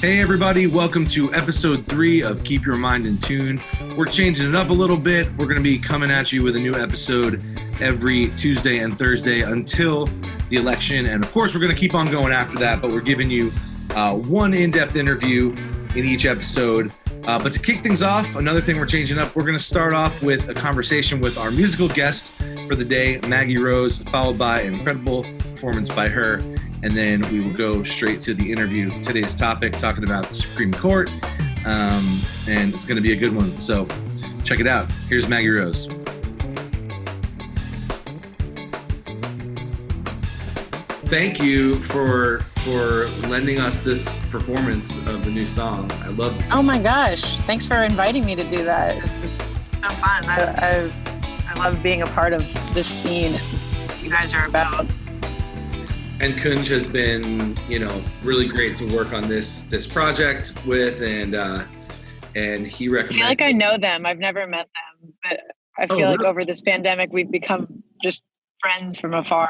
Hey everybody, welcome to episode 3 of Keep Your Mind in Tune. We're changing it up a little bit. We're going to be coming at you with a new episode every Tuesday and Thursday until the election. And of course, we're going to keep on going after that, but we're giving you one in-depth interview in each episode. But to kick things off, another thing we're changing up, we're going to start off with a conversation with our musical guest for the day, Maggie Rose, followed by an incredible performance by her. And then we will go straight to the interview. Today's topic, talking about the Supreme Court, and it's going to be a good one. So check it out. Here's Maggie Rose. Thank you for lending us this performance of the new song. I love the song. Oh my gosh. Thanks for inviting me to do that. It's so fun. I love being a part of this scene you guys are about. And Kunj has been, really great to work on this project with, and he recommended. I feel like I know them. I've never met them, but I feel like over this pandemic, we've become just friends from afar.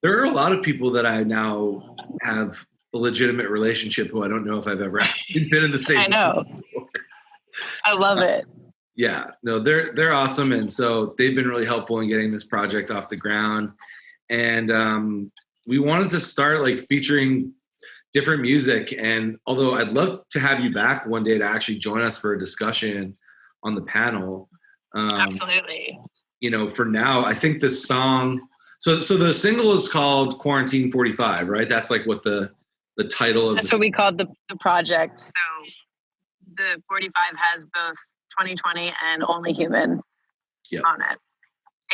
There are a lot of people that I now have a legitimate relationship who I don't know if I've ever been in the same. I know. I love it. Yeah, no, they're awesome, and so they've been really helpful in getting this project off the ground. And we wanted to start featuring different music. And although I'd love to have you back one day to actually join us for a discussion on the panel. Absolutely. For now, I think the song, so the single is called Quarantine 45, right? That's what the title of. That's what we called the project. So the 45 has both 2020 and Only Human on it.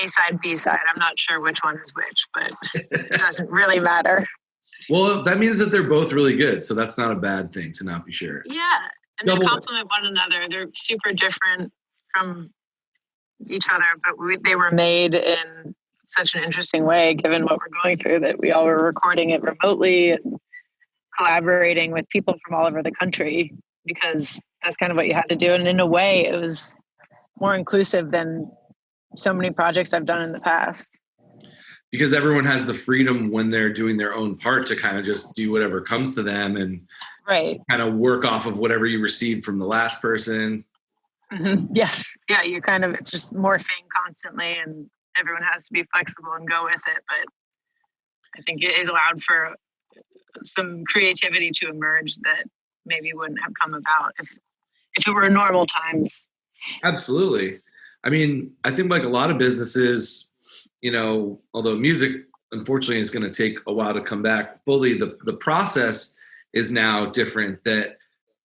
A-side, B-side. I'm not sure which one is which, but it doesn't really matter. Well, that means that they're both really good, so that's not a bad thing to not be sure. Yeah, and they complement one another. They're super different from each other, but they were made in such an interesting way, given what we're going through, that we all were recording it remotely and collaborating with people from all over the country, because that's kind of what you had to do. And in a way, it was more inclusive than so many projects I've done in the past. Because everyone has the freedom when they're doing their own part to kind of just do whatever comes to them and kind of work off of whatever you received from the last person. Mm-hmm. Yes. Yeah, it's just morphing constantly, and everyone has to be flexible and go with it. But I think it allowed for some creativity to emerge that maybe wouldn't have come about if it were normal times. Absolutely. I mean, I think a lot of businesses, although music, unfortunately, is going to take a while to come back fully, the process is now different, that,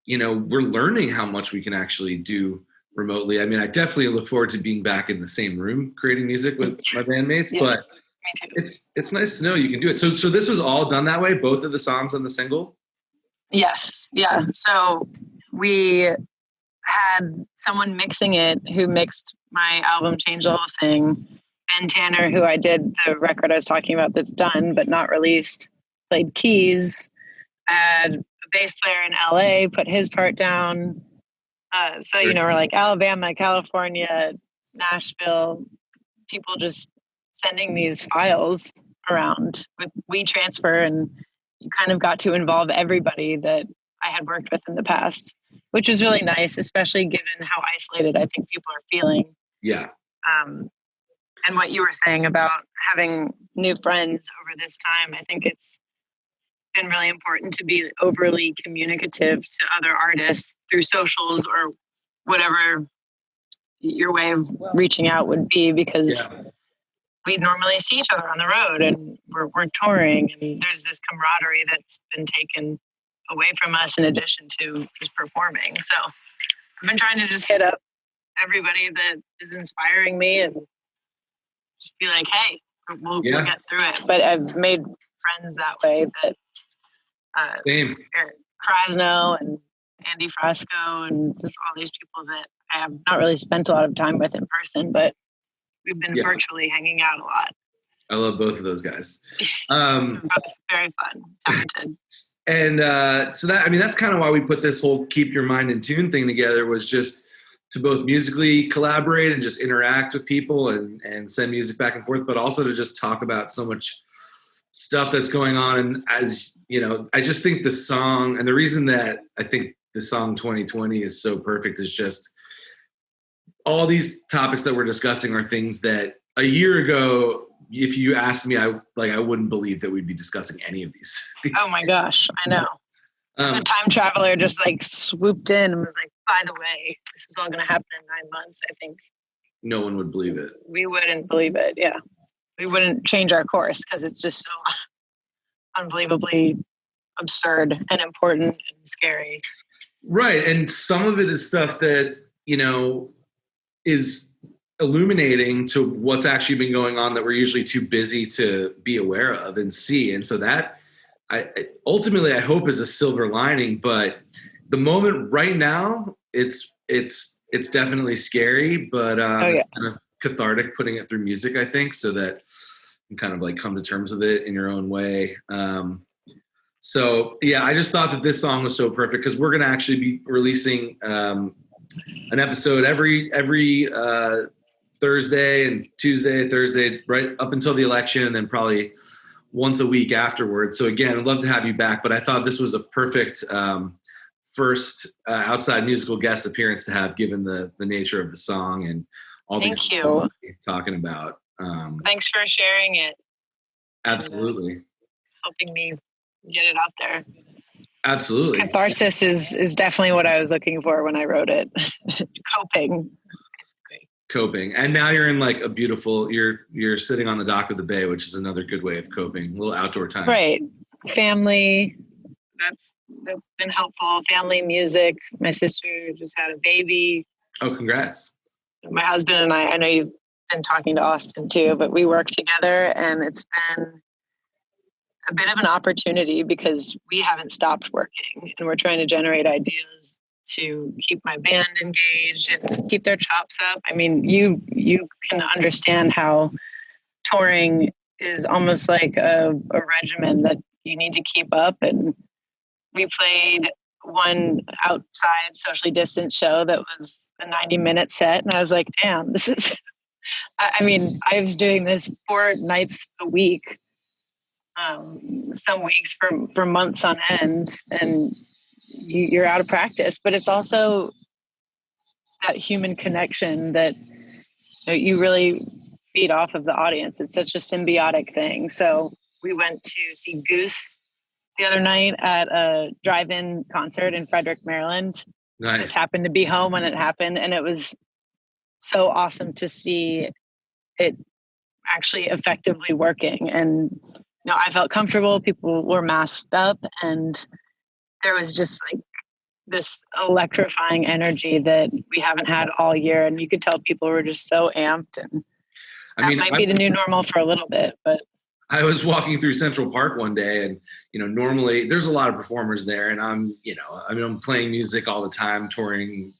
we're learning how much we can actually do remotely. I mean, I definitely look forward to being back in the same room creating music with my bandmates, yes, but it's nice to know you can do it. So this was all done that way, both of the songs on the single? Yes. Yeah. So we had someone mixing it who mixed my album Change the Whole Thing. Ben Tanner, who I did the record I was talking about that's done but not released, played keys. I had a bass player in LA put his part down. So we're Alabama, California, Nashville, people just sending these files around with WeTransfer, and you kind of got to involve everybody that I had worked with in the past, which was really nice, especially given how isolated I think people are feeling. Yeah. And what you were saying about having new friends over this time, I think it's been really important to be overly communicative to other artists through socials or whatever your way of reaching out would be, because we normally see each other on the road and we're touring, and there's this camaraderie that's been taken away from us in addition to just performing. So I've been trying to just hit up everybody that is inspiring me and just be like, hey, we'll get through it. But I've made friends that way, that Same. Krasno and Andy Frasco and just all these people that I have not really spent a lot of time with in person, but we've been virtually hanging out a lot. I love both of those guys. Both very fun, talented. And so that's kind of why we put this whole Keep Your Mind in Tune thing together, was just to both musically collaborate and just interact with people and send music back and forth, but also to just talk about so much stuff that's going on. And as you know, I just think the song, and the reason that I think the song 2020 is so perfect is just all these topics that we're discussing are things that a year ago, if you asked me, I wouldn't believe that we'd be discussing any of these. Oh my gosh, I know. A time traveler just like swooped in and was like, by the way, this is all going to happen in 9 months. I think no one would believe it. We wouldn't believe it. Yeah. We wouldn't change our course because it's just so unbelievably absurd and important and scary. Right. And some of it is stuff that, you know, is illuminating to what's actually been going on that we're usually too busy to be aware of and see. And so that ultimately I hope is a silver lining, but the moment right now it's definitely scary, but kind of cathartic putting it through music, I think, so that you kind of like come to terms with it in your own way. So yeah, I just thought that this song was so perfect because we're going to actually be releasing an episode every Thursday and Tuesday, Thursday, right up until the election, and then probably once a week afterwards. So again, I'd love to have you back, but I thought this was a perfect first outside musical guest appearance to have, given the nature of the song and all these things we're talking about. Thanks for sharing it. Absolutely. And, helping me get it out there. Absolutely. Catharsis is definitely what I was looking for when I wrote it. Coping. And now you're in like a beautiful, you're sitting on the dock of the bay, which is another good way of coping. A little outdoor time. Right. Family. That's been helpful. Family, music. My sister just had a baby. Oh, congrats. My husband and I know you've been talking to Austin too, but we work together and it's been a bit of an opportunity because we haven't stopped working and we're trying to generate ideas to keep my band engaged and keep their chops up. I mean, you can understand how touring is almost like a regimen that you need to keep up. And we played one outside socially distanced show that was a 90-minute set. And I was like, damn, this is, I mean, I was doing this 4 nights a week, some weeks for months on end, and you're out of practice. But it's also that human connection that you really feed off of the audience. It's such a symbiotic thing. So we went to see Goose the other night at a drive-in concert in Frederick, Maryland. Nice. Just happened to be home when it happened, and it was so awesome to see it actually effectively working. And I felt comfortable. People were masked up, and there was just like this electrifying energy that we haven't had all year. And you could tell people were just so amped, and that might be the new normal for a little bit. But I was walking through Central Park one day, and normally there's a lot of performers there, and I'm playing music all the time, touring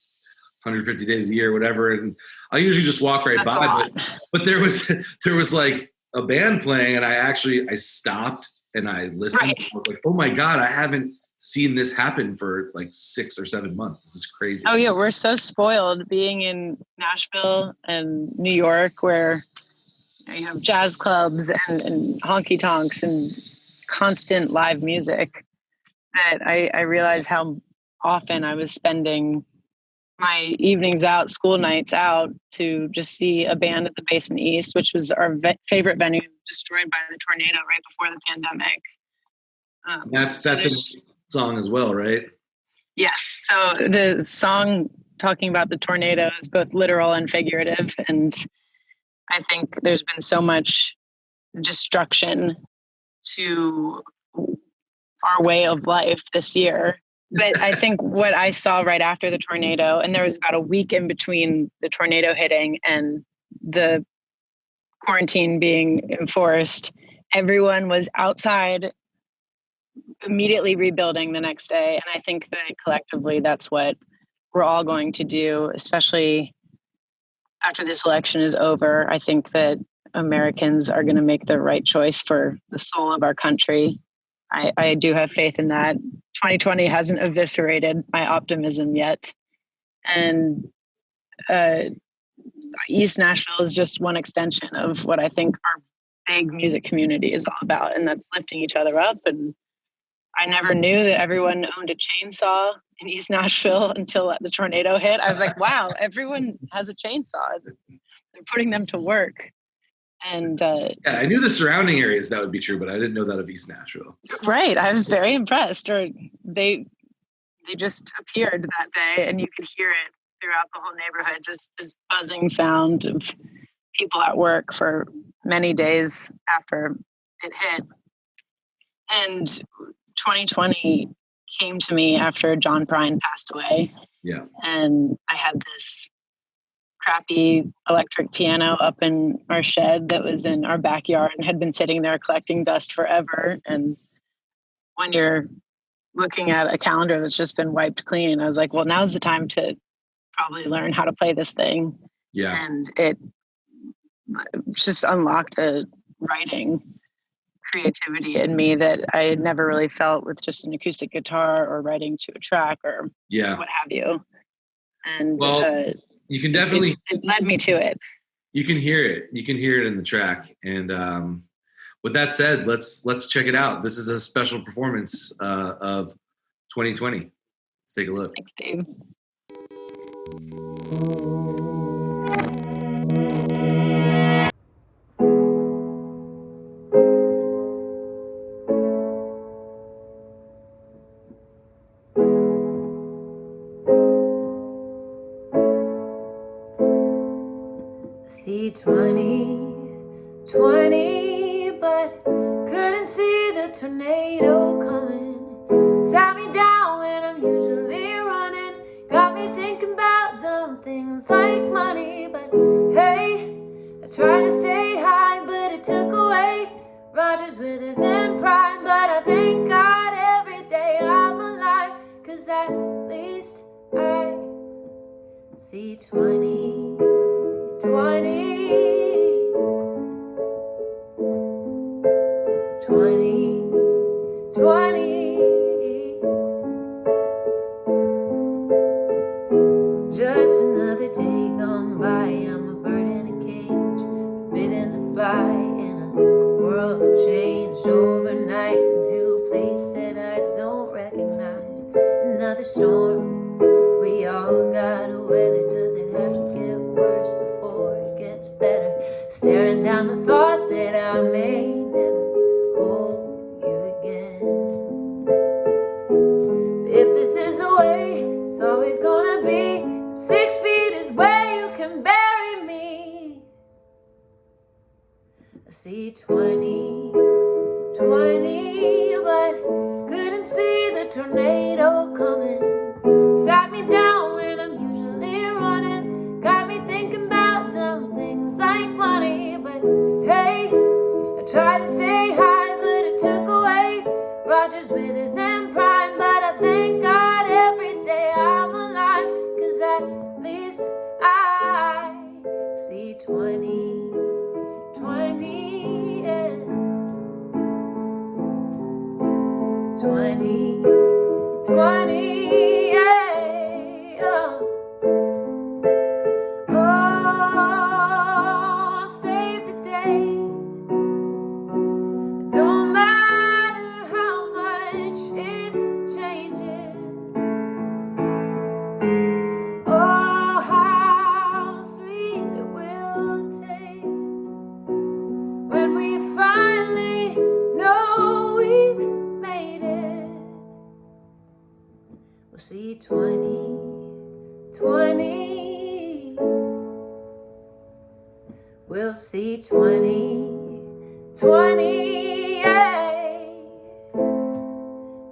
150 days a year, whatever, and I usually just walk right by. But there was like a band playing, and I stopped and I listened. Right. I was like, oh my God, I haven't seen this happen for like 6 or 7 months. This is crazy. Oh yeah, we're so spoiled being in Nashville and New York, where you have jazz clubs and honky tonks and constant live music, that I realized how often I was spending my evenings out, school nights out, to just see a band at the Basement East, which was our favorite venue, destroyed by the tornado right before the pandemic. That's the song as well, right? Yes. So the song talking about the tornado is both literal and figurative. And I think there's been so much destruction to our way of life this year. But I think what I saw right after the tornado, and there was about a week in between the tornado hitting and the quarantine being enforced, everyone was outside immediately rebuilding the next day. And I think that collectively that's what we're all going to do, especially after this election is over. I think that Americans are going to make the right choice for the soul of our country. I do have faith in that. 2020 hasn't eviscerated my optimism yet. And East Nashville is just one extension of what I think are big music community is all about, and that's lifting each other up. And I never knew that everyone owned a chainsaw in East Nashville until the tornado hit. I was like, wow, everyone has a chainsaw. They're putting them to work. And yeah, I knew the surrounding areas that would be true, but I didn't know that of East Nashville. Right. I was very impressed. Or they just appeared that day, and you could hear it throughout the whole neighborhood, just this buzzing sound of people at work for many days after it hit. And 2020 came to me after John Prine passed away. Yeah. And I had this crappy electric piano up in our shed that was in our backyard and had been sitting there collecting dust forever. And when you're looking at a calendar that's just been wiped clean, I was like, well, now's the time to probably learn how to play this thing. Yeah. And it just unlocked a writing creativity in me that I had never really felt with just an acoustic guitar or writing to a track or what have you. And you can definitely it led me to it. You can hear it. You can hear it in the track. And with that said, let's check it out. This is a special performance of 2020. Let's take a look. Thanks, Dave. See 2020, but couldn't see the tornado coming. Sat me down when I'm usually running. Got me thinking about dumb things like money. But hey, I tried to stay high, but it took away Rogers, Withers, and Prime. But I thank God every day I'm alive, 'cause at least I see 2020. 2020. Just another day gone by. I'm a bird in a cage, forbidden to fly in a world changed overnight into a place that I don't recognize. Another storm, we all gotta weather. Does it have to get worse before it gets better? Staring down the thought that I may never hold you again. If this is the way it's always gonna be, 6 feet is where you can bury me. I see 2020, but couldn't see the tornado coming. Sat me down when I'm usually running. Got me thinking about dumb things like money. But hey, I tried to stay high, but it took away Rogers, Withers, and Prime. But I thank God every day I'm alive, 'cause at least I see 2020, yeah. 2020, yeah. Oh, save the day. Don't matter how much it changes. Oh, how sweet it will taste when we finally know we've made it. We'll see 2020. We'll see 2020, yeah.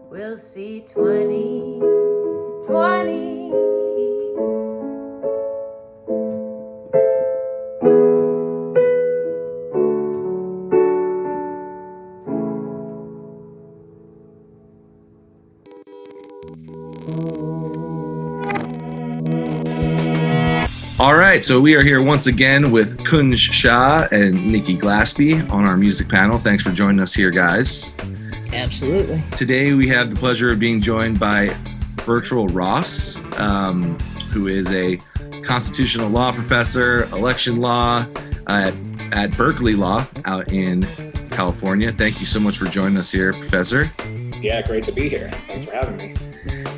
We'll see 2020. All right, so we are here once again with Kunj, Shah, and Nikki Glaspie on our music panel. Thanks for joining us here, guys. Absolutely. Today we have the pleasure of being joined by Bertrall Ross, who is a constitutional law professor, election law at at Berkeley Law out in California. Thank you so much for joining us here, Professor. Yeah, great to be here. Thanks for having me.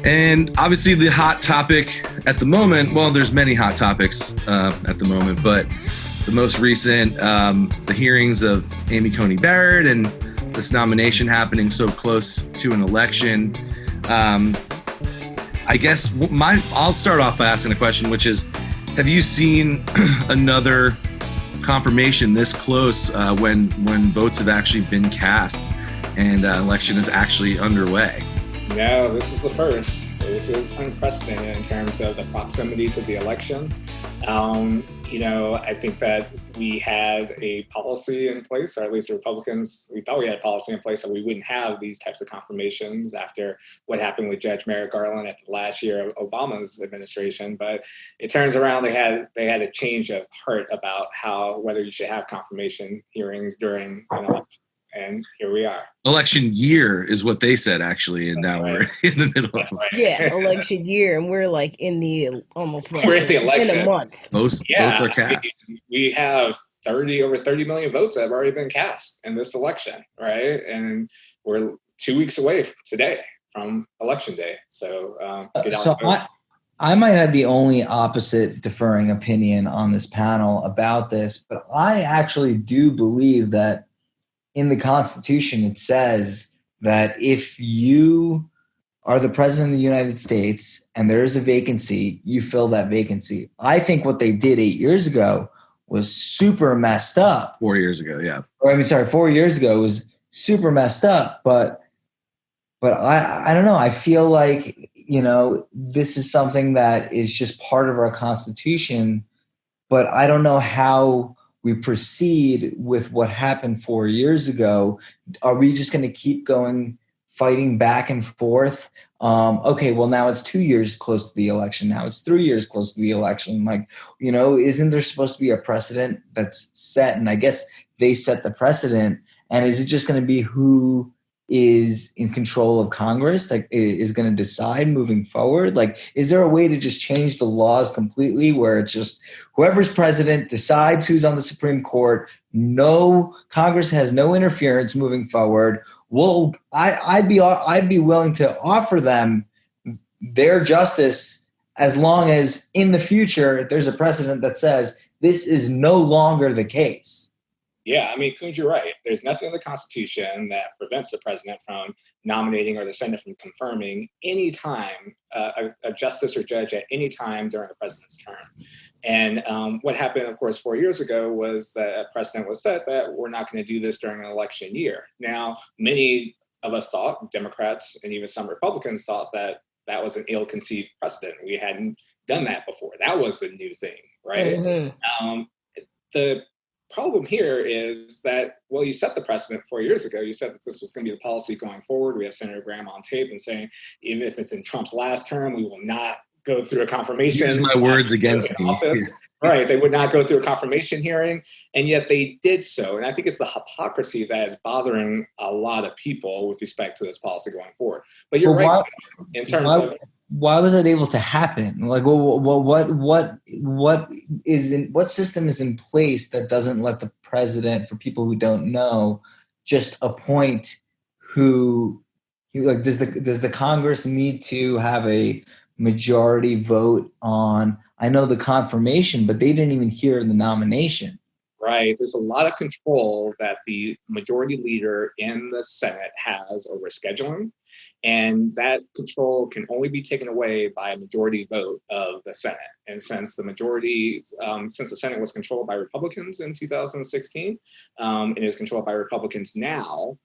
And obviously the hot topic at the moment, well, there's many hot topics at the moment, but the most recent, the hearings of Amy Coney Barrett and this nomination happening so close to an election. I guess I'll start off by asking a question, which is, have you seen another confirmation this close when votes have actually been cast and election is actually underway? No, this is the first. This is unprecedented in terms of the proximity to the election. I think that we had a policy in place, or at least the Republicans, we thought we had a policy in place that we wouldn't have these types of confirmations after what happened with Judge Merrick Garland at the last year of Obama's administration. But it turns around they had a change of heart about whether you should have confirmation hearings during an election. And here we are. Election year is what they said, actually, and now we're in the middle of it. Yeah, election year, and we're like in the almost like we're at the election in a month. Both are cast. We have over 30 million votes that have already been cast in this election, right? And we're 2 weeks away today from election day. So get out. So I might have the only opposite differing opinion on this panel about this, but I actually do believe that in the Constitution, it says that if you are the president of the United States and there is a vacancy, you fill that vacancy. I think what they did 8 years ago was super messed up. 4 years ago, yeah. 4 years ago was super messed up. But I don't know. I feel like, this is something that is just part of our Constitution, but I don't know how we proceed with what happened 4 years ago. Are we just going to keep fighting back and forth? Okay, well, now it's 2 years close to the election. Now it's 3 years close to the election. Isn't there supposed to be a precedent that's set? And I guess they set the precedent. And is it just going to be who is in control of Congress that is going to decide moving forward? Is there a way to just change the laws completely where it's just whoever's president decides who's on the Supreme Court? No, Congress has no interference moving forward. Well, I'd be willing to offer them their justice as long as in the future there's a precedent that says this is no longer the case. Yeah, Kunj, you're right. There's nothing in the Constitution that prevents the president from nominating or the Senate from confirming any time a justice or judge at any time during the president's term. And what happened, of course, 4 years ago was that a precedent was set that we're not going to do this during an election year. Now, many of us thought, Democrats and even some Republicans thought that was an ill-conceived precedent. We hadn't done that before. That was the new thing, right? Mm-hmm. The problem here is that, well, you set the precedent 4 years ago. You said that this was going to be the policy going forward. We have Senator Graham on tape and saying, even if it's in Trump's last term, we will not go through a confirmation. Use my words against me. Right. They would not go through a confirmation hearing. And yet they did so. And I think it's the hypocrisy that is bothering a lot of people with respect to this policy going forward. But you're right. In terms of why was that able to happen? What system is in place that doesn't let the president, for people who don't know, just appoint who? Does the Congress need to have a majority vote on? I know the confirmation, but they didn't even hear the nomination. Right. There's a lot of control that the majority leader in the Senate has over scheduling. And that control can only be taken away by a majority vote of the Senate. And since the Senate was controlled by Republicans in 2016, and is controlled by Republicans now,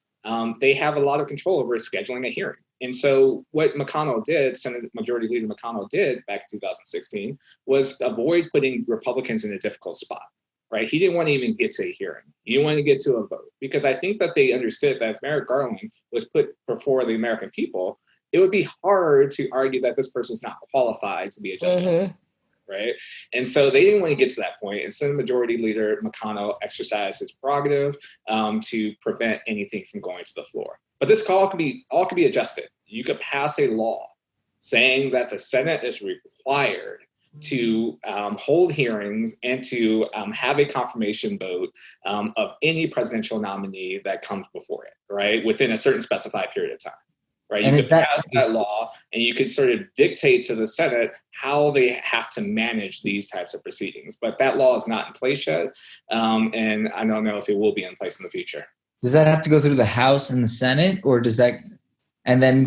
they have a lot of control over scheduling a hearing. And so what Senate Majority Leader McConnell did back in 2016 was avoid putting Republicans in a difficult spot. Right? He didn't want to even get to a hearing. He didn't want to get to a vote, because I think that they understood that if Merrick Garland was put before the American people, it would be hard to argue that this person's not qualified to be a justice. Mm-hmm. Right? And so they didn't want to get to that point. And Senate Majority Leader McConnell exercised his prerogative to prevent anything from going to the floor. But this all could be adjusted. You could pass a law saying that the Senate is required to hold hearings and to have a confirmation vote of any presidential nominee that comes before it, right, within a certain specified period of time. Right, you could pass that law, and you could sort of dictate to the Senate how they have to manage these types of proceedings. But that law is not in place yet, and I don't know if it will be in place in the future. Does that have to go through the House and the Senate, or does that, and then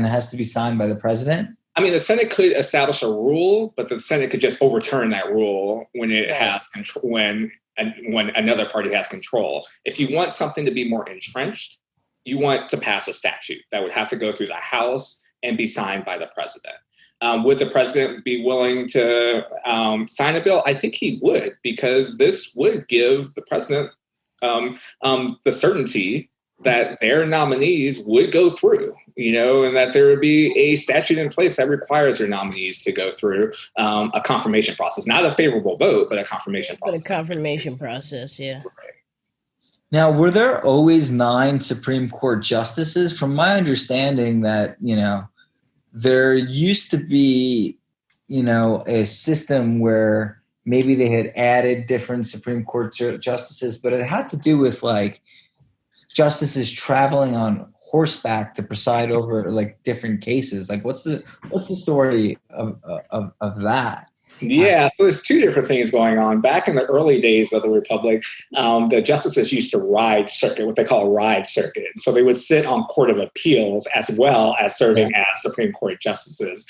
has to be signed by the president? I mean, the Senate could establish a rule, but the Senate could just overturn that rule when it has control, when another party has control. If you want something to be more entrenched, you want to pass a statute that would have to go through the House and be signed by the president. Would the president be willing to sign a bill? I think he would, because this would give the president the certainty that their nominees would go through, and that there would be a statute in place that requires their nominees to go through a confirmation process. Not a favorable vote, but a confirmation process. But a confirmation process, yeah. Right. Now, were there always 9 Supreme Court justices? From my understanding that, there used to be, a system where maybe they had added different Supreme Court justices, but it had to do with like justices traveling on horseback to preside over like different cases. Like what's the story of that? Yeah, so there's 2 different things going on. Back in the early days of the Republic, the justices used to ride circuit, what they call a ride circuit. So they would sit on Court of Appeals as well as serving as Supreme Court justices.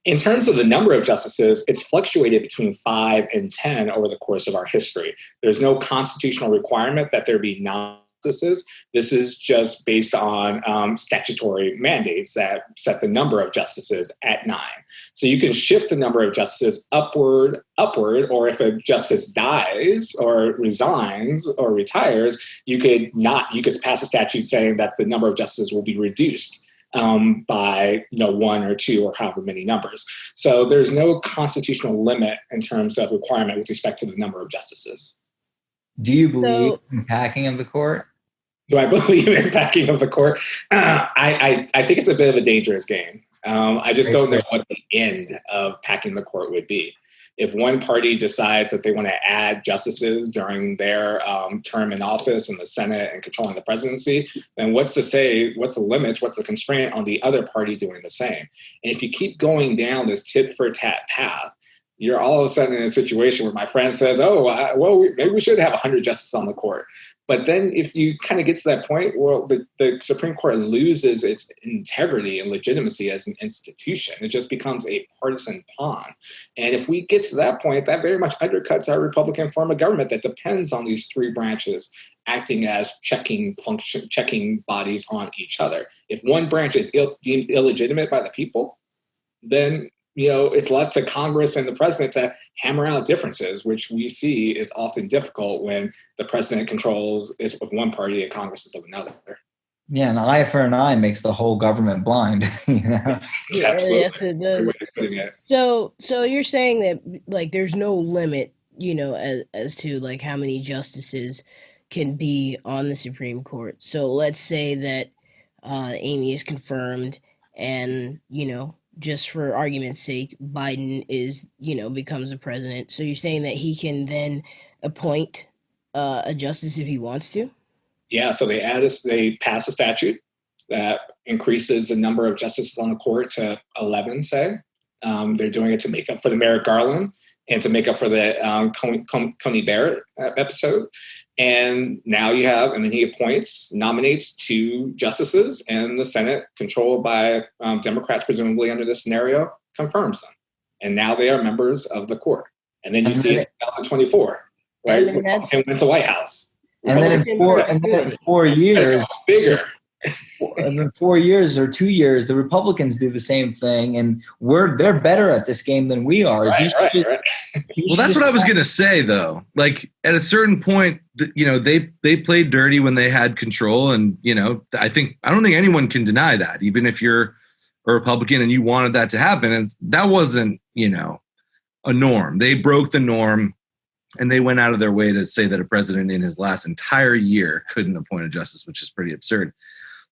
In terms of the number of justices, it's fluctuated between 5 and 10 over the course of our history. There's no constitutional requirement that there be 9 justices. This is just based on statutory mandates that set the number of justices at 9. So you can shift the number of justices upward, or if a justice dies or resigns or retires, you could pass a statute saying that the number of justices will be reduced by 1 or 2 or however many numbers. So there's no constitutional limit in terms of requirement with respect to the number of justices. Do you believe in packing of the court? Do I believe in packing of the court? I think it's a bit of a dangerous game. I just don't know what the end of packing the court would be. If one party decides that they want to add justices during their term in office in the Senate and controlling the presidency, then what's the limits, what's the constraint on the other party doing the same? And if you keep going down this tit for tat path, you're all of a sudden in a situation where my friend says, maybe we should have 100 justices on the court. But then if you kind of get to that point, well, the Supreme Court loses its integrity and legitimacy as an institution. It just becomes a partisan pawn. And if we get to that point, that very much undercuts our Republican form of government that depends on these 3 branches acting as checking bodies on each other. If one branch is deemed illegitimate by the people, then it's left to Congress and the president to hammer out differences, which we see is often difficult when the president is of one party and Congress is of another. Yeah, an eye for an eye makes the whole government blind. Yeah, absolutely. Yes, it does. So you're saying that like there's no limit, as to like how many justices can be on the Supreme Court. So let's say that Amy is confirmed, and just for argument's sake, Biden becomes the president. So you're saying that he can then appoint a justice if he wants to? Yeah, so they pass a statute that increases the number of justices on the court to 11, say. They're doing it to make up for the Merrick Garland and to make up for the Coney Barrett episode. And now and then he nominates 2 justices, and the Senate, controlled by Democrats, presumably under this scenario, confirms them. And now they are members of the court. And then you see in 2024, right? And went to the White House. And then in 4 years, bigger. And in 4 years or 2 years, the Republicans do the same thing, and they're better at this game than we are. Right. Well, that's what I was going to say, though. Like at a certain point, they played dirty when they had control, and I don't think anyone can deny that, even if you're a Republican and you wanted that to happen, and that wasn't a norm. They broke the norm, and they went out of their way to say that a president in his last entire year couldn't appoint a justice, which is pretty absurd.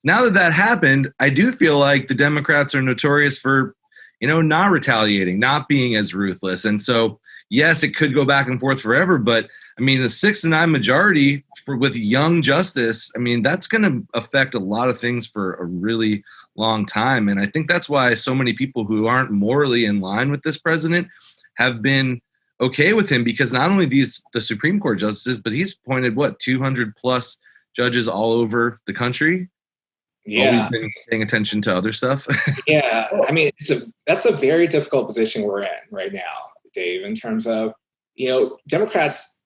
Now that happened, I do feel like the Democrats are notorious for, not retaliating, not being as ruthless. And so, yes, it could go back and forth forever, but I mean, the 6-9 majority with young justice, I mean, that's going to affect a lot of things for a really long time. And I think that's why so many people who aren't morally in line with this president have been okay with him, because not only the Supreme Court justices, but he's appointed 200 plus judges all over the country. Yeah. Always been paying attention to other stuff. Yeah. I mean, that's a very difficult position we're in right now, Dave, in terms of, Democrats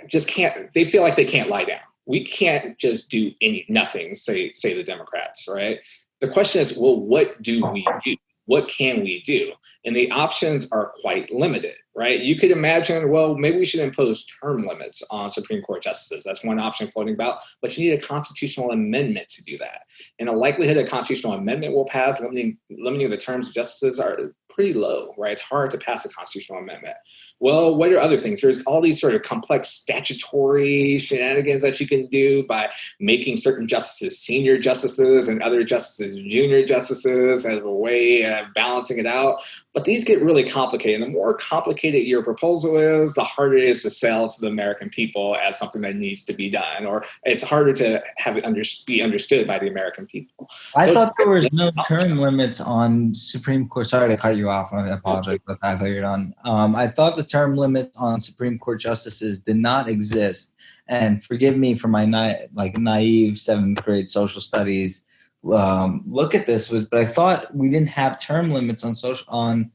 just can't, they feel like they can't lie down. We can't just do nothing, say the Democrats, right? The question is, well, what do we do? What can we do? And the options are quite limited, right? You could imagine, well, maybe we should impose term limits on Supreme Court justices. That's one option floating about, but you need a constitutional amendment to do that. And the likelihood a constitutional amendment will pass, limiting the terms of justices, are pretty low, right? It's hard to pass a constitutional amendment. Well, what are other things? There's all these sort of complex statutory shenanigans that you can do by making certain justices senior justices and other justices junior justices as a way of balancing it out. But these get really complicated. And the more complicated your proposal is, the harder it is to sell to the American people as something that needs to be done, or it's harder to have it be understood by the American people. I thought there was no term limits on Supreme Court. Sorry to cut you off. I apologize, but I thought you were done. I thought the term limits on Supreme Court justices did not exist. And forgive me for my naive seventh grade social studies look at this, but I thought we didn't have term limits on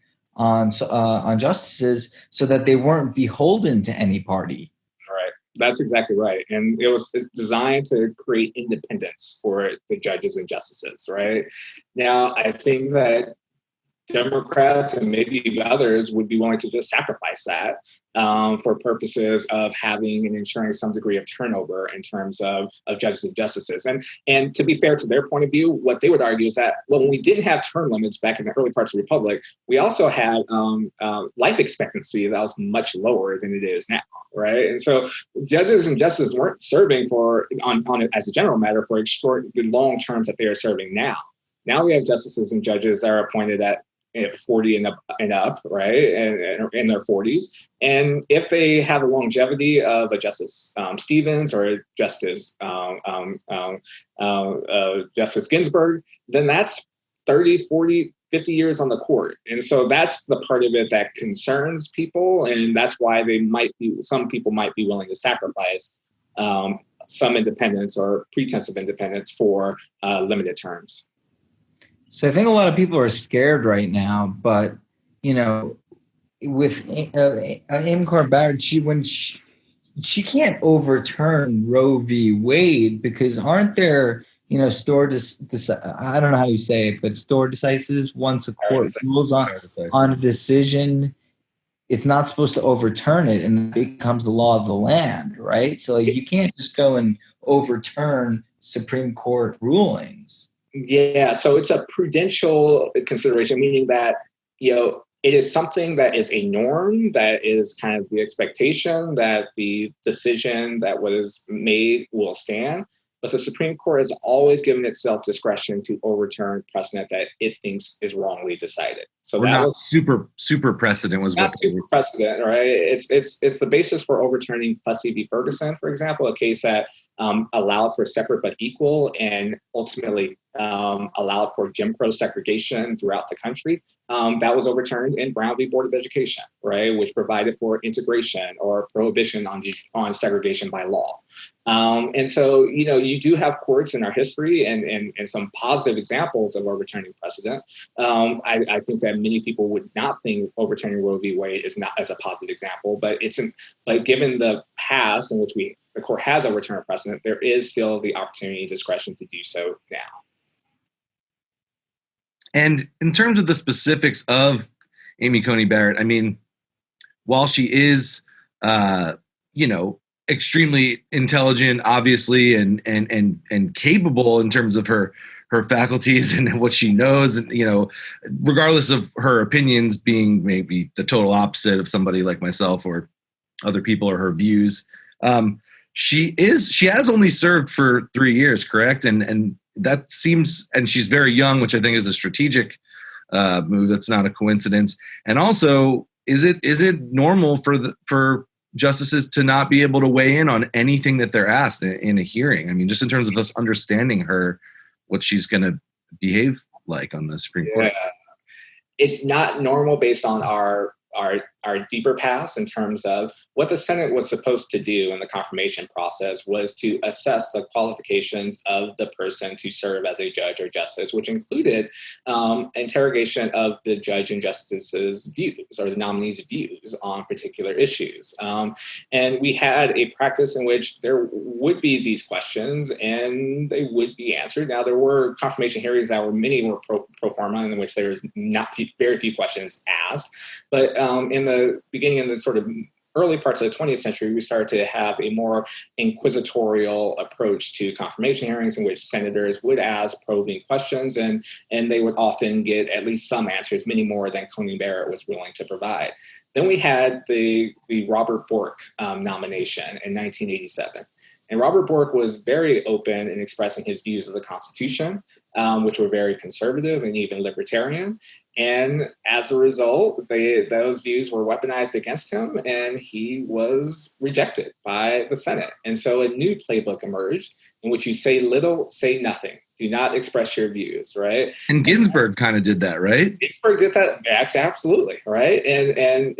justices so that they weren't beholden to any party. Right. That's exactly right. And it's designed to create independence for the judges and justices, right? Now, I think that Democrats and maybe others would be willing to just sacrifice that for purposes of having and ensuring some degree of turnover in terms of judges and justices. And to be fair to their point of view, what they would argue is that, well, when we didn't have term limits back in the early parts of the Republic, we also had life expectancy that was much lower than it is now, right? And so judges and justices weren't serving as a general matter for the long terms that they are serving now. Now we have justices and judges that are appointed at 40 and up, right, and in their 40s. And if they have a longevity of a Justice Stevens or Justice Justice Ginsburg, then that's 30, 40, 50 years on the court. And so that's the part of it that concerns people. And that's why some people might be willing to sacrifice some independence or pretense of independence for limited terms. So I think a lot of people are scared right now, but with Amy Coney Barrett, she can't overturn Roe v. Wade, because aren't there I don't know how you say it, but stare decisis, once a court rules on a decision, it's not supposed to overturn it, and it becomes the law of the land, right? So you can't just go and overturn Supreme Court rulings. Yeah, so it's a prudential consideration, meaning that, it is something that is a norm, that is kind of the expectation that the decision that was made will stand. But the Supreme Court has always given itself discretion to overturn precedent that it thinks is wrongly decided. So that was super precedent was not super precedent, right? It's the basis for overturning Plessy v. Ferguson, for example, a case that allowed for separate but equal, and ultimately allowed for Jim Crow segregation throughout the country. That was overturned in Brown v. Board of Education, right, which provided for integration or prohibition on segregation by law. And so, you do have courts in our history and some positive examples of overturning precedent. I think that many people would not think overturning Roe v. Wade is not as a positive example, but given the past in which the court has overturned a precedent, there is still the opportunity and discretion to do so now. And in terms of the specifics of Amy Coney Barrett, I mean, while she is, extremely intelligent, obviously, and capable in terms of her faculties and what she knows, and, regardless of her opinions being maybe the total opposite of somebody like myself or other people or her views, she has only served for 3 years, correct? And that seems, and she's very young, which I think is a strategic move. That's not a coincidence. And also, is it normal for justices to not be able to weigh in on anything that they're asked in a hearing? I mean, just in terms of us understanding her, what she's going to behave like on the Supreme Court. It's not normal based on our deeper past in terms of what the Senate was supposed to do in the confirmation process was to assess the qualifications of the person to serve as a judge or justice, which included interrogation of the judge and justice's views or the nominee's views on particular issues. And we had a practice in which there would be these questions and they would be answered. Now, there were confirmation hearings that many were pro forma, in which there was very few questions asked. But in the beginning of the sort of early parts of the 20th century, we started to have a more inquisitorial approach to confirmation hearings in which senators would ask probing questions, and they would often get at least some answers, many more than Coney Barrett was willing to provide. Then we had the Robert Bork nomination in 1987. And Robert Bork was very open in expressing his views of the Constitution, which were very conservative and even libertarian. And as a result, those views were weaponized against him, and he was rejected by the Senate. And so a new playbook emerged in which you say little, say nothing. Do not express your views, right? And Ginsburg kind of did that, right? Ginsburg did that, absolutely, right? And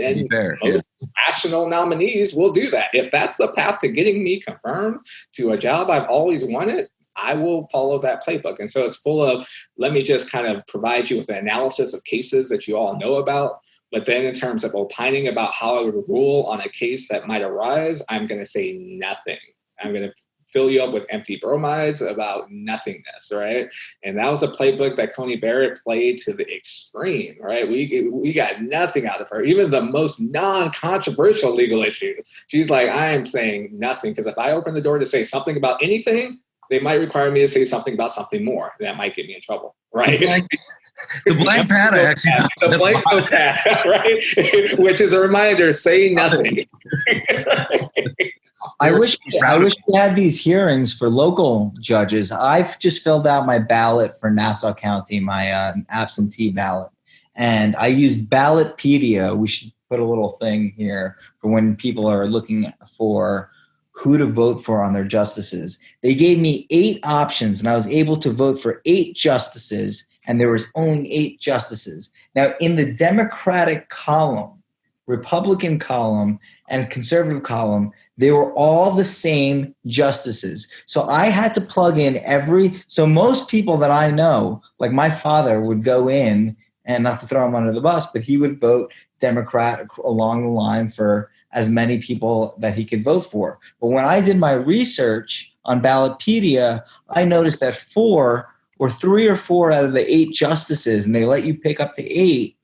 most rational nominees will do that. If that's the path to getting me confirmed to a job I've always wanted, I will follow that playbook. And so it's full of, let me just kind of provide you with an analysis of cases that you all know about. But then in terms of opining about how I would rule on a case that might arise, I'm going to say nothing. I'm going to fill you up with empty bromides about nothingness, right? And that was a playbook that Coney Barrett played to the extreme, right? We got nothing out of her, even the most non-controversial legal issues. She's like, I am saying nothing, because if I open the door to say something about anything, they might require me to say something about something more that might get me in trouble, right? The blank pad, I actually the blank pad, right? Which is a reminder: say nothing. I wish we had these hearings for local judges. I've just filled out my ballot for Nassau County, my absentee ballot, and I used Ballotpedia. We should put a little thing here for when people are looking for who to vote for on their justices. They gave me 8 options, and I was able to vote for 8 justices, and there was only 8 justices. Now, in the Democratic column, Republican column, and conservative column, they were all the same justices. So I had to plug in so most people that I know, like my father would go in, and not to throw him under the bus, but he would vote Democrat along the line for as many people that he could vote for. But when I did my research on Ballotpedia, I noticed that 3 or 4 out of the 8 justices, and they let you pick up to 8,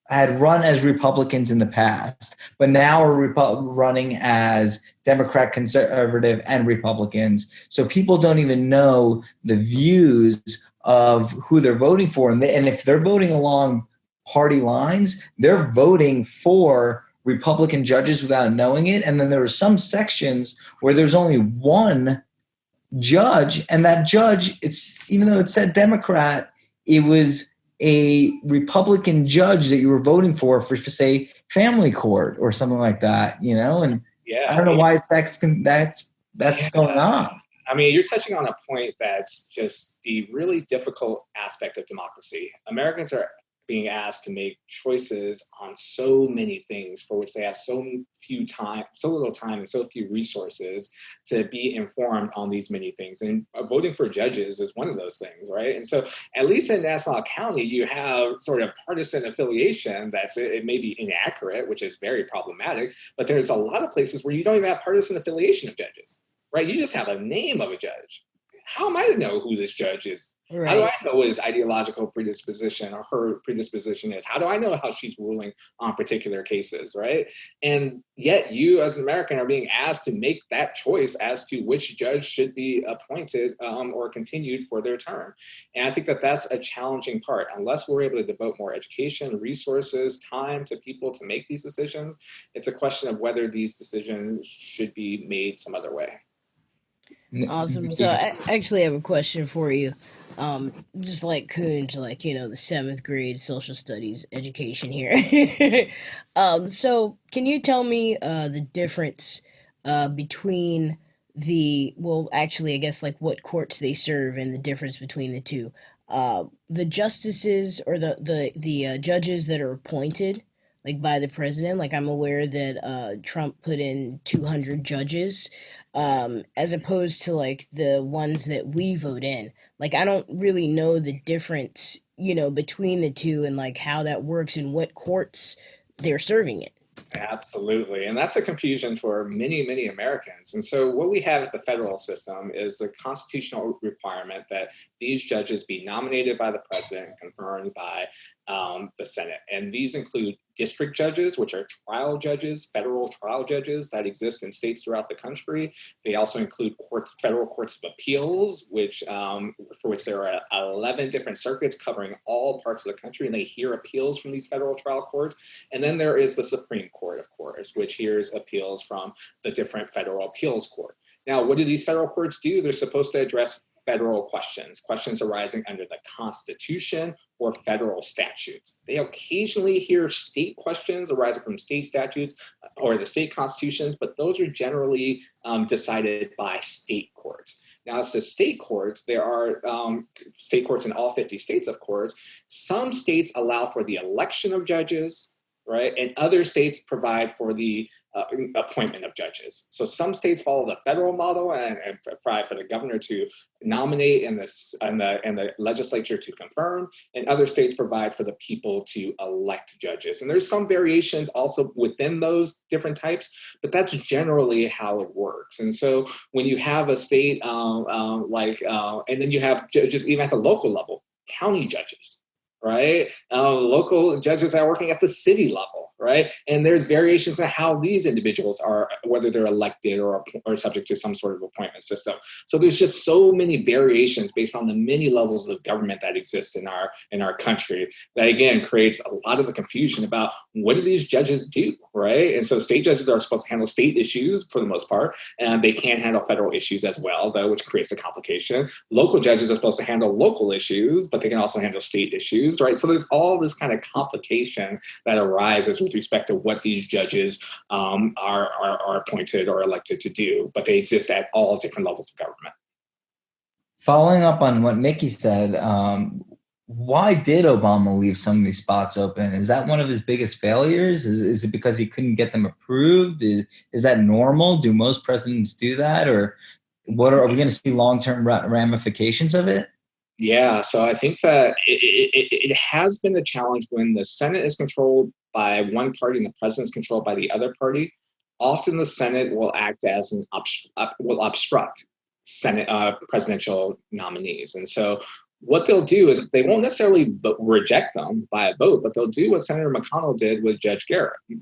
had run as Republicans in the past, but now are running as Democrat, conservative, and Republicans. So people don't even know the views of who they're voting for. And if they're voting along party lines, they're voting for Republican judges without knowing it. And then there are some sections where there's only one judge, and that judge, even though it said Democrat, it was a Republican judge that you were voting for say, family court or something like that, And I don't know why that's going on. I mean, you're touching on a point that's just the really difficult aspect of democracy. Americans are being asked to make choices on so many things for which they have so little time and so few resources to be informed on these many things. And voting for judges is one of those things, right? And so at least in Nassau County, you have sort of partisan affiliation it may be inaccurate, which is very problematic, but there's a lot of places where you don't even have partisan affiliation of judges, right? You just have a name of a judge. How am I to know who this judge is? Right. How do I know what his ideological predisposition or her predisposition is? How do I know how she's ruling on particular cases, right? And yet you as an American are being asked to make that choice as to which judge should be appointed or continued for their term. And I think that that's a challenging part. Unless we're able to devote more education, resources, time to people to make these decisions, it's a question of whether these decisions should be made some other way. Awesome. So I actually have a question for you. Just like Kunj, like, you know, the 7th grade social studies education here. So can you tell me the difference between well, actually, I guess like what courts they serve and the difference between the two? The justices or the judges that are appointed like by the president. Like I'm aware that Trump put in 200 judges, as opposed to like the ones that we vote in. Like I don't really know the difference, you know, between the two and like how that works and what courts they're serving it. Absolutely. And that's a confusion for many, many Americans. And so what we have at the federal system is the constitutional requirement that these judges be nominated by the president and confirmed by the Senate. And these include district judges, which are trial judges, federal trial judges that exist in states throughout the country. They also include federal courts of appeals, for which there are 11 different circuits covering all parts of the country, and they hear appeals from these federal trial courts. And then there is the Supreme Court, of course, which hears appeals from the different federal appeals court. Now, what do these federal courts do? They're supposed to address federal questions arising under the Constitution or federal statutes. They occasionally hear state questions arising from state statutes or the state constitutions, but those are generally decided by state courts. Now, as to state courts, there are state courts in all 50 states, of course. Some states allow for the election of judges, right? And other states provide for the appointment of judges. So some states follow the federal model and provide for the governor to nominate and the legislature to confirm, and other states provide for the people to elect judges. And there's some variations also within those different types, but that's generally how it works. And so when you have a state and then you have judges even at the local level, county judges, right? Local judges that are working at the city level, right? And there's variations in how these individuals are, whether they're elected or subject to some sort of appointment system. So there's just so many variations based on the many levels of government that exist in our country that, again, creates a lot of the confusion about what do these judges do, right? And so state judges are supposed to handle state issues for the most part, and they can handle federal issues as well, though, which creates a complication. Local judges are supposed to handle local issues, but they can also handle state issues, right? So there's all this kind of complication that arises with respect to what these judges are appointed or elected to do, but they exist at all different levels of government. Following up on what Nikki said, why did Obama leave some of these spots open? Is that one of his biggest failures? Is it because he couldn't get them approved? Is that normal? Do most presidents do that? Or are we going to see long-term ramifications of it? Yeah, so I think that it has been a challenge when the Senate is controlled by one party and the president is controlled by the other party. Often the Senate will act as will obstruct Senate presidential nominees. And so what they'll do is they won't necessarily reject them by a vote, but they'll do what Senator McConnell did with Judge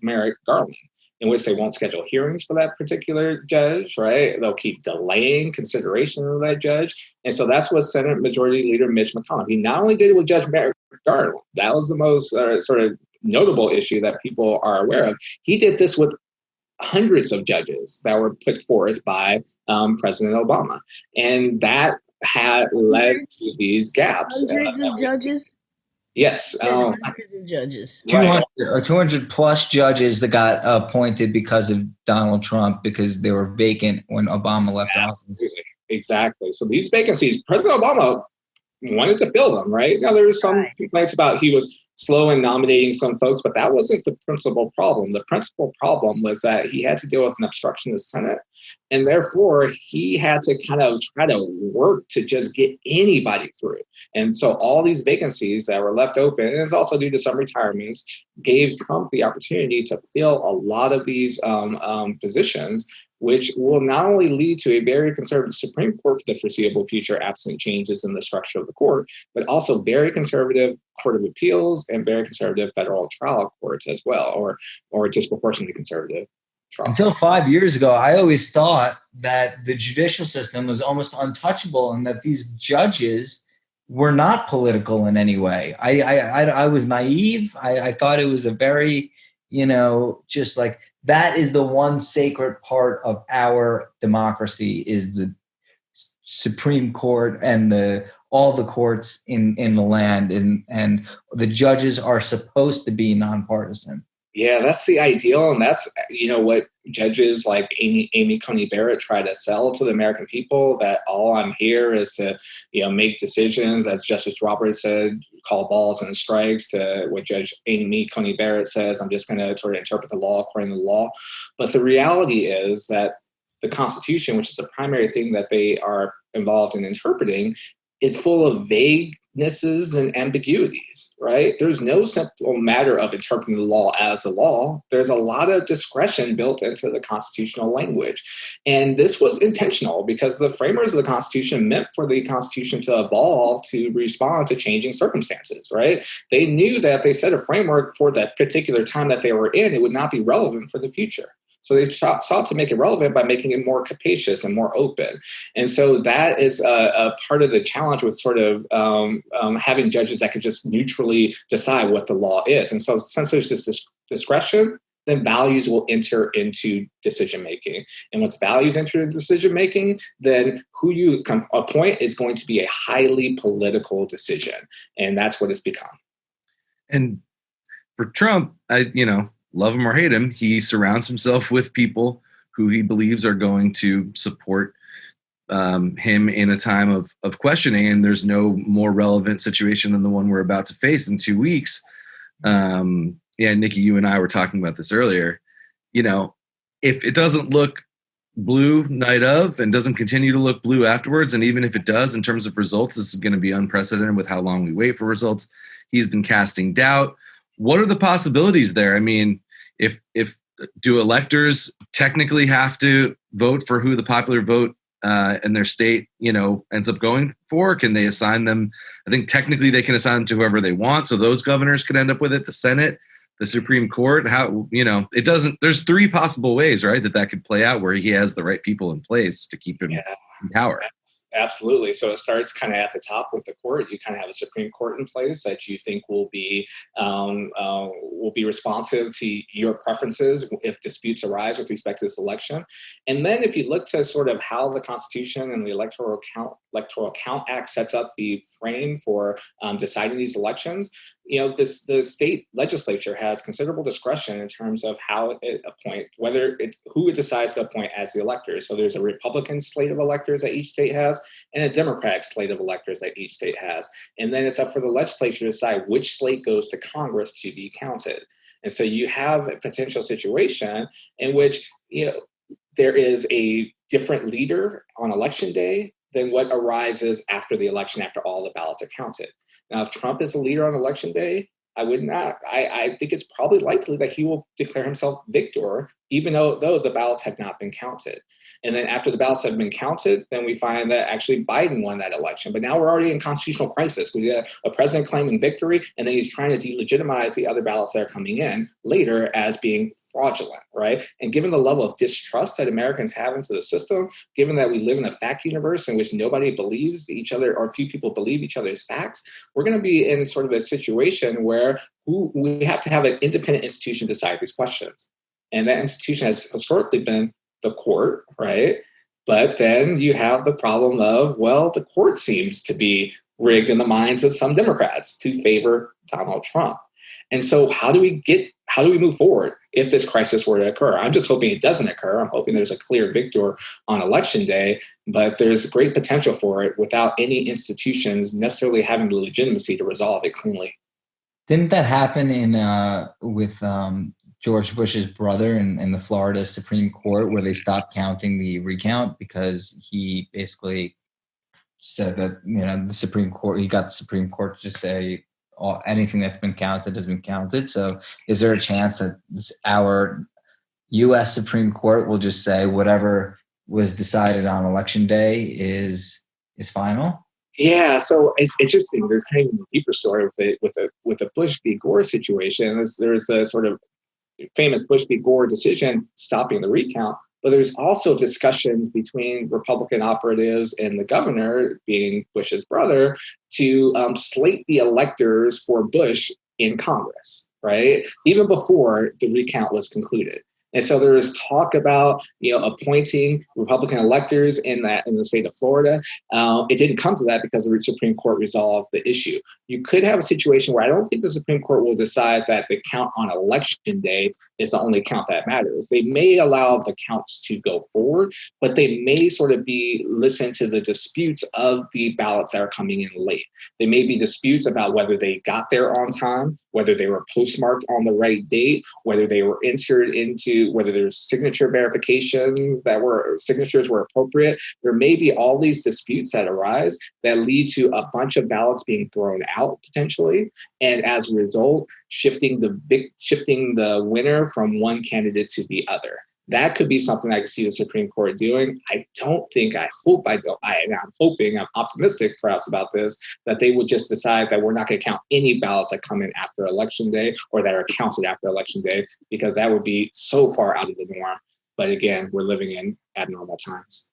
Merrick Garland, in which they won't schedule hearings for that particular judge, right? They'll keep delaying consideration of that judge. And so that's what Senate Majority Leader Mitch McConnell, he not only did it with Judge Merrick Garland, that was the most sort of notable issue that people are aware of. He did this with hundreds of judges that were put forth by President Obama. And that had led to these gaps. Hundreds of judges? Yes. Hundreds of judges. 200 plus judges that got appointed because of Donald Trump, because they were vacant when Obama left office. Exactly. So these vacancies, President Obama wanted to fill them, right? Now, there was some complaints about he was slow in nominating some folks, but that wasn't the principal problem. The principal problem was that he had to deal with an obstruction of the Senate, and therefore he had to kind of try to work to just get anybody through. And so all these vacancies that were left open, and it's also due to some retirements, gave Trump the opportunity to fill a lot of these positions, which will not only lead to a very conservative Supreme Court for the foreseeable future, absent changes in the structure of the court, but also very conservative Court of Appeals and very conservative federal trial courts as well, or disproportionately conservative trial. Until 5 years ago, I always thought that the judicial system was almost untouchable and that these judges were not political in any way. I was naive. I thought it was a very, just like, that is the one sacred part of our democracy, is the Supreme Court and all the courts in the land, and the judges are supposed to be nonpartisan. Yeah, that's the ideal, and that's what judges like Amy Coney Barrett try to sell to the American people, that all I'm here is to make decisions, as Justice Roberts said, call balls and strikes, to what Judge Amy Coney Barrett says, I'm just going to sort of interpret the law according to the law. But the reality is that the Constitution, which is the primary thing that they are involved in interpreting, is full of vaguenesses and ambiguities, right? There's no simple matter of interpreting the law as a law. There's a lot of discretion built into the constitutional language. And this was intentional because the framers of the Constitution meant for the Constitution to evolve to respond to changing circumstances, right? They knew that if they set a framework for that particular time that they were in, it would not be relevant for the future. So they sought to make it relevant by making it more capacious and more open. And so that is a part of the challenge with sort of having judges that could just neutrally decide what the law is. And so since there's this discretion, then values will enter into decision-making. And once values enter into decision-making, then who you appoint is going to be a highly political decision. And that's what it's become. And for Trump, love him or hate him, he surrounds himself with people who he believes are going to support him in a time of questioning. And there's no more relevant situation than the one we're about to face in 2 weeks. Nikki, you and I were talking about this earlier. If it doesn't look blue night of and doesn't continue to look blue afterwards, and even if it does in terms of results, this is going to be unprecedented with how long we wait for results. He's been casting doubt. What are the possibilities there? I mean, if do electors technically have to vote for who the popular vote in their state, ends up going for? Can they assign them? I think technically they can assign them to whoever they want. So those governors could end up with it, the Senate, the Supreme Court. How, it doesn't, there's three possible ways, right, that could play out where he has the right people in place to keep him in power. Absolutely. So it starts kind of at the top with the court. You kind of have a Supreme Court in place that you think will be responsive to your preferences if disputes arise with respect to this election. And then if you look to sort of how the Constitution and the Electoral Account Act sets up the frame for deciding these elections, the state legislature has considerable discretion in terms of how it appoints, who it decides to appoint as the electors. So there's a Republican slate of electors that each state has, and a Democratic slate of electors that each state has. And then it's up for the legislature to decide which slate goes to Congress to be counted. And so you have a potential situation in which, there is a different leader on election day than what arises after the election, after all the ballots are counted. Now, if Trump is a leader on election day, I think it's probably likely that he will declare himself victor, even though the ballots have not been counted. And then after the ballots have been counted, then we find that actually Biden won that election. But now we're already in constitutional crisis. We have a president claiming victory, and then he's trying to delegitimize the other ballots that are coming in later as being fraudulent, right? And given the level of distrust that Americans have into the system, given that we live in a fact universe in which nobody believes each other, or few people believe each other's facts, we're going to be in sort of a situation where we have to have an independent institution decide these questions. And that institution has historically been the court, right? But then you have the problem of, the court seems to be rigged in the minds of some Democrats to favor Donald Trump. And so how do we move forward if this crisis were to occur? I'm just hoping it doesn't occur. I'm hoping there's a clear victor on election day, but there's great potential for it without any institutions necessarily having the legitimacy to resolve it cleanly. Didn't that happen with George Bush's brother in the Florida Supreme Court, where they stopped counting the recount because he basically said that, the Supreme Court, he got the Supreme Court to just say anything that's been counted has been counted. So is there a chance that our U.S. Supreme Court will just say whatever was decided on election day is final? Yeah, so it's interesting. There's kind of a deeper story with the Bush v. Gore situation. There's a sort of famous Bush v. Gore decision stopping the recount, but there's also discussions between Republican operatives and the governor, being Bush's brother, to slate the electors for Bush in Congress, right? Even before the recount was concluded. And so there is talk about, appointing Republican electors in the state of Florida. It didn't come to that because the Supreme Court resolved the issue. You could have a situation where I don't think the Supreme Court will decide that the count on election day is the only count that matters. They may allow the counts to go forward, but they may sort of listen to the disputes of the ballots that are coming in late. There may be disputes about whether they got there on time, whether they were postmarked on the right date, whether they were entered into, whether there's signature verification signatures were appropriate. There may be all these disputes that arise that lead to a bunch of ballots being thrown out potentially, and as a result, shifting the winner from one candidate to the other. That could be something I could see the Supreme Court doing. I'm optimistic perhaps about this, that they would just decide that we're not going to count any ballots that come in after Election Day or that are counted after Election Day, because that would be so far out of the norm. But again, we're living in abnormal times.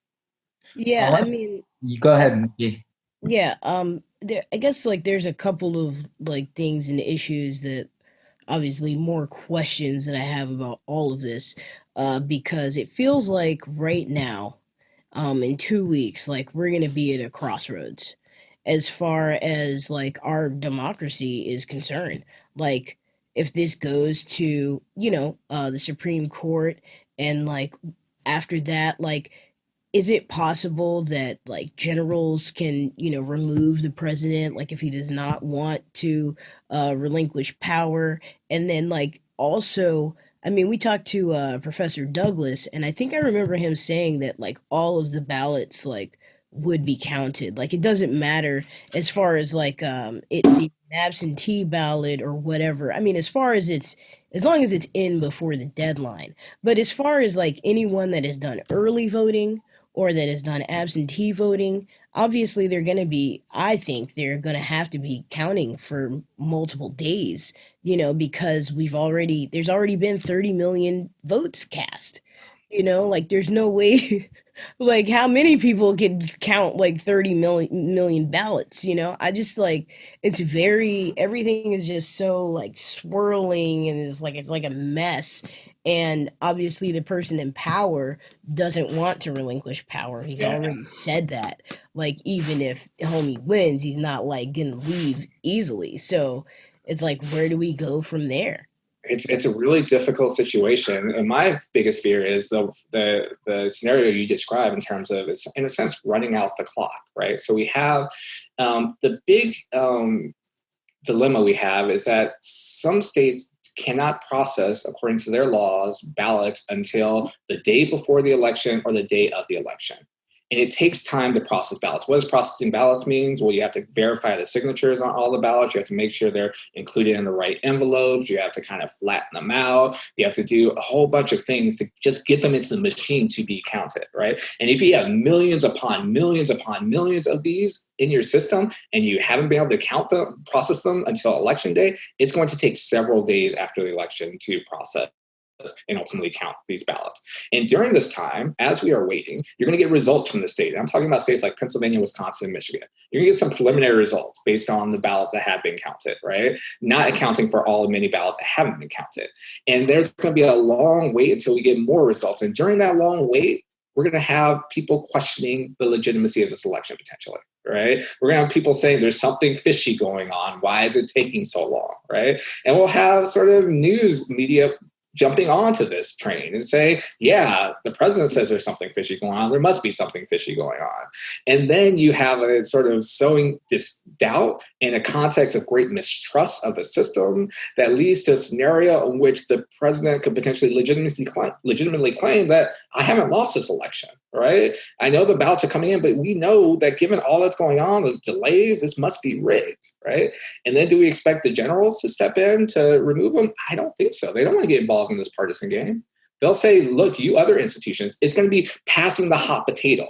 Yeah, I mean, you go ahead, Nikki. Yeah, I guess there's a couple of things and issues that obviously more questions that I have about all of this, because it feels like right now, in 2 weeks, we're gonna be at a crossroads as far as our democracy is concerned. If this goes to the Supreme Court, and after that, is it possible that generals can remove the president if he does not want to relinquish power? And then also, I mean, we talked to Professor Douglas, and I think I remember him saying that all of the ballots would be counted. It doesn't matter as far as it being an absentee ballot or whatever. I mean, as long as it's in before the deadline. But as far as anyone that has done early voting or that has done absentee voting, obviously I think they're going to have to be counting for multiple days, because there's already been 30 million votes cast. There's no way, how many people can count 30 million ballots, I just everything is just so swirling, and it's a mess. And obviously the person in power doesn't want to relinquish power. He's already said that, even if homie wins, he's not gonna leave easily. So it's where do we go from there? It's a really difficult situation, and my biggest fear is the scenario you describe in terms of, it's in a sense running out the clock, right? So we have the big dilemma we have is that some states cannot process, according to their laws, ballots until the day before the election or the day of the election. And it takes time to process ballots. What does processing ballots means? Well, you have to verify the signatures on all the ballots. You have to make sure they're included in the right envelopes. You have to kind of flatten them out. You have to do a whole bunch of things to just get them into the machine to be counted, right? And if you have millions upon millions upon millions of these in your system and you haven't been able to process them until Election Day, it's going to take several days after the election to process and ultimately count these ballots. And during this time, as we are waiting, you're going to get results from the state. I'm talking about states like Pennsylvania, Wisconsin, Michigan. You're going to get some preliminary results based on the ballots that have been counted, right? Not accounting for all the many ballots that haven't been counted. And there's going to be a long wait until we get more results. And during that long wait, we're going to have people questioning the legitimacy of this election potentially, right? We're going to have people saying there's something fishy going on. Why is it taking so long, right? And we'll have sort of news media jumping onto this train and say, yeah, the president says there's something fishy going on. There must be something fishy going on. And then you have a sort of sowing this doubt in a context of great mistrust of the system that leads to a scenario in which the president could potentially legitimately claim that I haven't lost this election, right? I know the ballots are coming in, but we know that given all that's going on, the delays, this must be rigged, right? And then do we expect the generals to step in to remove them? I don't think so. They don't want to get involved in this partisan game. They'll say, look, you other institutions, it's going to be passing the hot potato,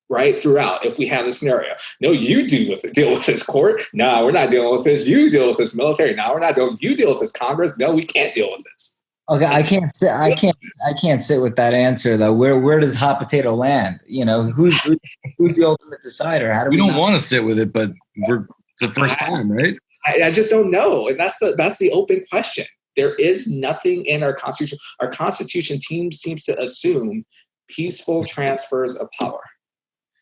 right, throughout if we have this scenario. No, you deal with this court. No, we're not dealing with this. You deal with this military. No, we're not dealing. You deal with this Congress. No, we can't deal with this. Okay, I can't sit with that answer though. Where does hot potato land? Who's the ultimate decider? How do we don't want to sit with it, but it's the first time, right? I just don't know, and that's the open question. There is nothing in our Constitution. Our Constitution seems to assume peaceful transfers of power,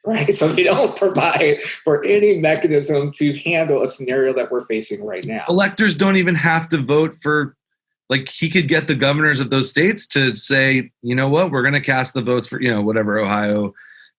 right? So they don't provide for any mechanism to handle a scenario that we're facing right now. Electors don't even have to vote for, like, he could get the governors of those states to say, you know what, we're going to cast the votes for, whatever, Ohio,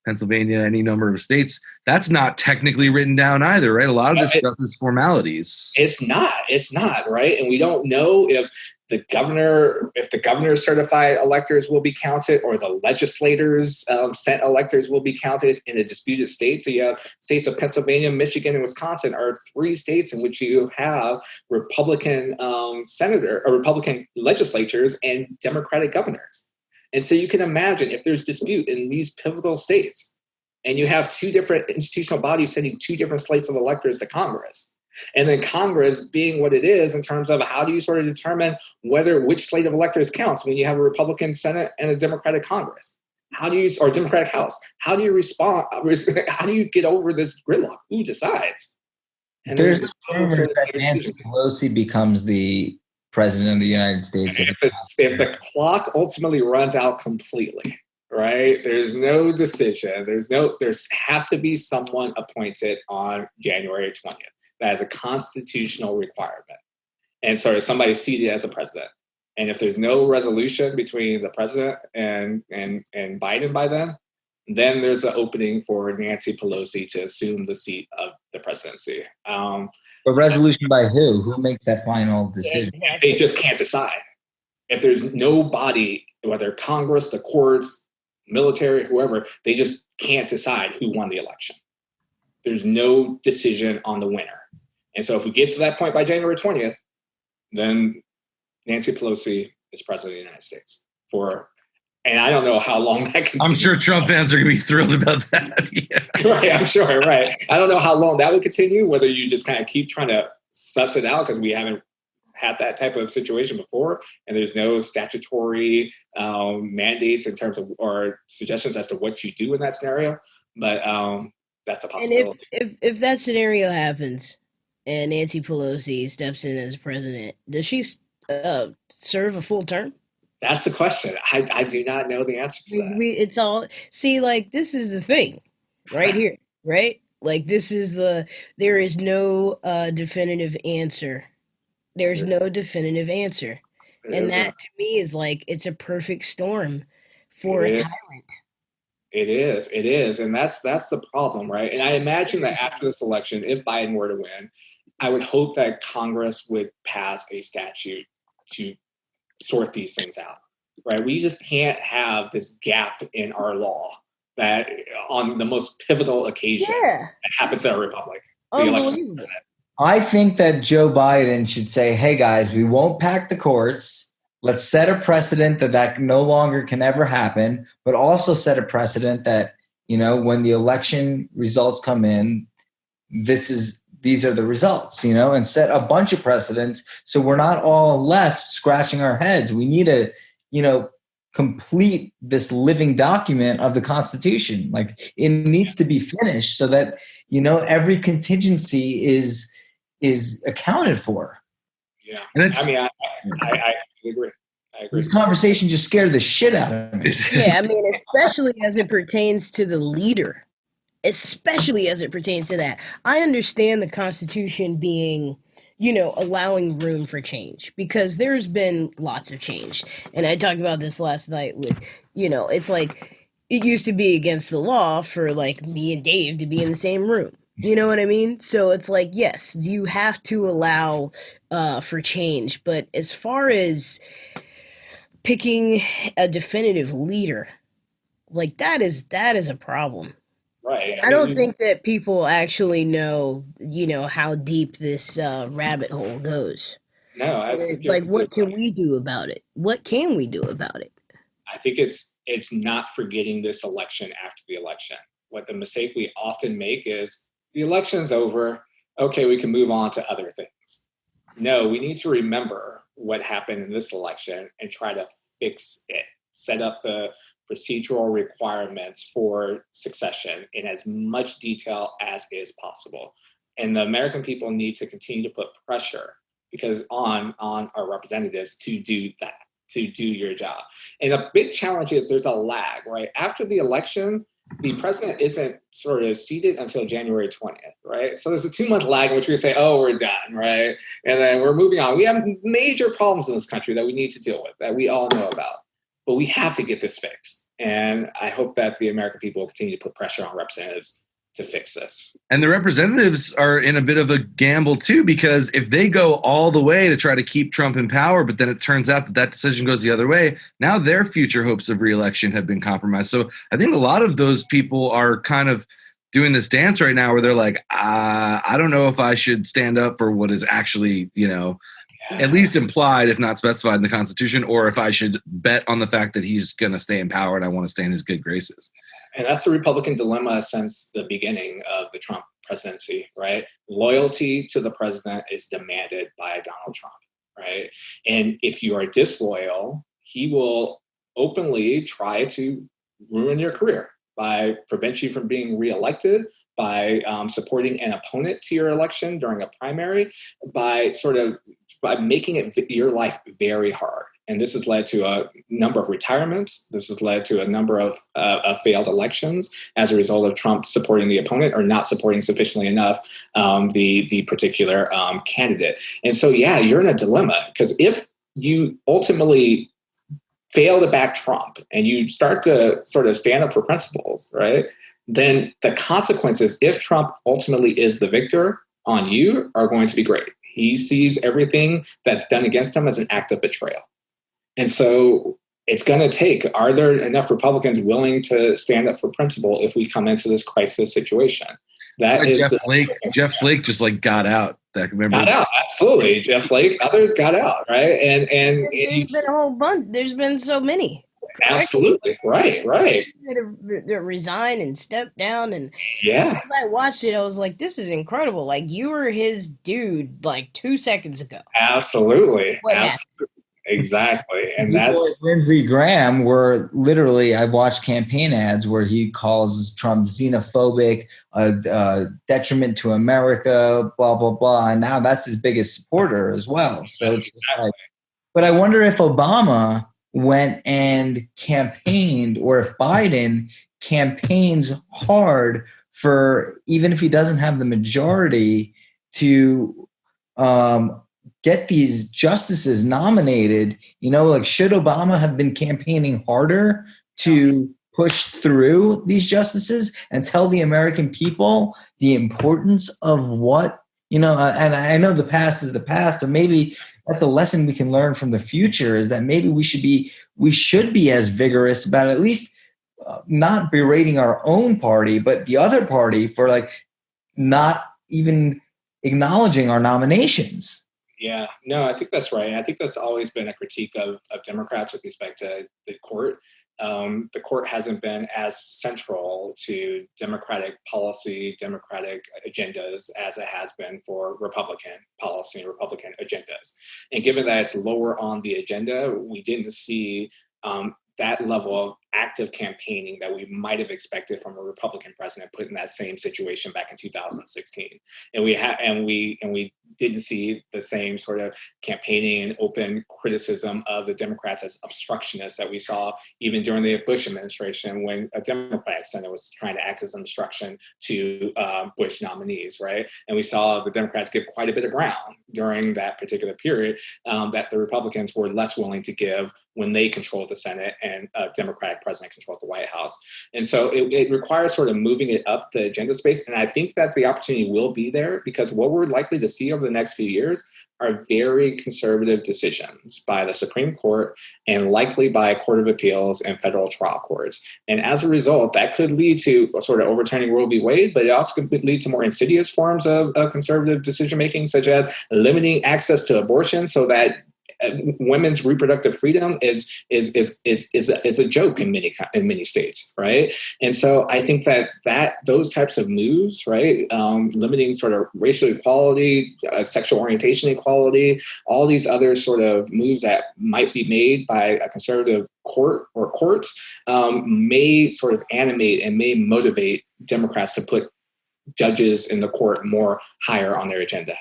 Pennsylvania, any number of states. That's not technically written down either, right? A lot of this stuff is formalities. It's not, right? And we don't know if the governor's certified electors will be counted, or the legislators sent electors will be counted in a disputed state. So you have states of Pennsylvania, Michigan, and Wisconsin are 3 states in which you have Republican Republican legislatures and Democratic governors. And so you can imagine if there's dispute in these pivotal states, and you have 2 different institutional bodies sending 2 different slates of electors to Congress, and then Congress being what it is in terms of how do you sort of determine which slate of electors counts when you have a Republican Senate and a Democratic Congress? Or Democratic House? How do you respond? How do you get over this gridlock? Who decides? And there's the rumor that Nancy Pelosi becomes the president of the United States. If the clock ultimately runs out completely, right? There's no decision. There has to be someone appointed on January 20th. That is a constitutional requirement. And so somebody seated as a president. And if there's no resolution between the president and Biden by then there's an opening for Nancy Pelosi to assume the seat of the presidency. But resolution by who? Who makes that final decision? They just can't decide. If there's nobody, whether Congress, the courts, military, whoever, they just can't decide who won the election. There's no decision on the winner. And so if we get to that point by January 20th, then Nancy Pelosi is president of the United States and I don't know how long that continues. I'm sure Trump fans are going to be thrilled about that. Yeah. Right, I'm sure, right. I don't know how long that would continue, whether you just kind of keep trying to suss it out because we haven't had that type of situation before, and there's no statutory mandates in terms of or suggestions as to what you do in that scenario. But that's a possibility. And if that scenario happens and Nancy Pelosi steps in as president, does she serve a full term? That's the question. I do not know the answer to that. It's all, see, like, this is the thing right here, right? Like, there is no definitive answer. There's no definitive answer. And that to me is like, it's a perfect storm for a tyrant. It is. And that's the problem, right? And I imagine that after this election, if Biden were to win, I would hope that Congress would pass a statute to sort these things out, right? We just can't have this gap in our law that on the most pivotal occasion that happens in a republic, the election of president. I think that Joe Biden should say, hey guys, we won't pack the courts. Let's set a precedent that no longer can ever happen, but also set a precedent that, when the election results come in, these are the results, and set a bunch of precedents so we're not all left scratching our heads. We need to, complete this living document of the Constitution. Like, it needs to be finished so that, every contingency is accounted for. Yeah. And I agree. This conversation just scared the shit out of me. Yeah, I mean, especially as it pertains to the leader. Especially as it pertains to that. I understand the Constitution being, allowing room for change, because there's been lots of change. And I talked about this last night with, it's like, it used to be against the law for like me and Dave to be in the same room. You know what I mean? So it's like, yes, you have to allow for change. But as far as picking a definitive leader, like that is a problem. Right. I don't think that people actually know, how deep this rabbit hole goes. No, I think like, what can we do about it? What can we do about it? I think it's not forgetting this election after the election. What the mistake we often make is the election's over. Okay, we can move on to other things. No, we need to remember what happened in this election and try to fix it. Set up the procedural requirements for succession in as much detail as is possible. And the American people need to continue to put pressure because on our representatives to do that, to do your job. And a big challenge is there's a lag, right? After the election, the president isn't sort of seated until January 20th, right? So there's a 2-month lag in which we say, oh, we're done, right? And then we're moving on. We have major problems in this country that we need to deal with, that we all know about. But we have to get this fixed. And I hope that the American people will continue to put pressure on representatives to fix this. And the representatives are in a bit of a gamble too, because if they go all the way to try to keep Trump in power, but then it turns out that that decision goes the other way, now their future hopes of re-election have been compromised. So I think a lot of those people are kind of doing this dance right now where they're like, I don't know if I should stand up for what is actually, at least implied, if not specified in the Constitution, or if I should bet on the fact that he's going to stay in power and I want to stay in his good graces. And that's the Republican dilemma since the beginning of the Trump presidency, right? Loyalty to the president is demanded by Donald Trump, right? And if you are disloyal, he will openly try to ruin your career by prevent you from being reelected, by supporting an opponent to your election during a primary, by making your life very hard. And this has led to a number of retirements. This has led to a number of failed elections as a result of Trump supporting the opponent or not supporting sufficiently enough the particular candidate. And so, yeah, you're in a dilemma, because if you ultimately fail to back Trump and you start to sort of stand up for principles, right, then the consequences, if Trump ultimately is the victor, on you are going to be great. He sees everything that's done against him as an act of betrayal. And so it's going to take, are there enough Republicans willing to stand up for principle if we come into this crisis situation? That like is Jeff Flake just got out. Got out, absolutely. Jeff Flake, others got out, right? And there's been a whole bunch. There's been so many. Absolutely, right. That resigned and stepped down, and yeah. as I watched it, I was like, "This is incredible!" Like, you were his dude 2 seconds ago. Absolutely, what absolutely. Exactly. And people that's like Lindsey Graham were literally, I watched campaign ads where he calls Trump xenophobic, a detriment to America, blah, blah, blah. And now that's his biggest supporter as well. So it's just but I wonder if Obama went and campaigned, or if Biden campaigns hard for, even if he doesn't have the majority, to get these justices nominated. Should Obama have been campaigning harder to push through these justices and tell the American people the importance of what, and I know the past is the past, but maybe that's a lesson we can learn from the future, is that maybe we should be as vigorous about at least not berating our own party, but the other party for not even acknowledging our nominations. Yeah, no, I think that's right. And I think that's always been a critique of Democrats with respect to the court. The court hasn't been as central to Democratic policy, Democratic agendas as it has been for Republican policy and Republican agendas. And given that it's lower on the agenda, we didn't see that level of active campaigning that we might have expected from a Republican president put in that same situation back in 2016. And we didn't see the same sort of campaigning and open criticism of the Democrats as obstructionists that we saw even during the Bush administration, when a Democratic senator was trying to act as an obstruction to Bush nominees, right? And we saw the Democrats give quite a bit of ground during that particular period that the Republicans were less willing to give when they controlled the Senate and a Democratic president controlled the White House. And so it requires sort of moving it up the agenda space. And I think that the opportunity will be there, because what we're likely to see over the next few years are very conservative decisions by the Supreme Court and likely by Court of Appeals and federal trial courts. And as a result, that could lead to sort of overturning Roe v. Wade, but it also could lead to more insidious forms of conservative decision-making, such as limiting access to abortion so that women's reproductive freedom is a joke in many states, right? And so I think that those types of moves, right, limiting sort of racial equality, sexual orientation equality, all these other sort of moves that might be made by a conservative court or courts may sort of animate and may motivate Democrats to put judges in the court more higher on their agenda.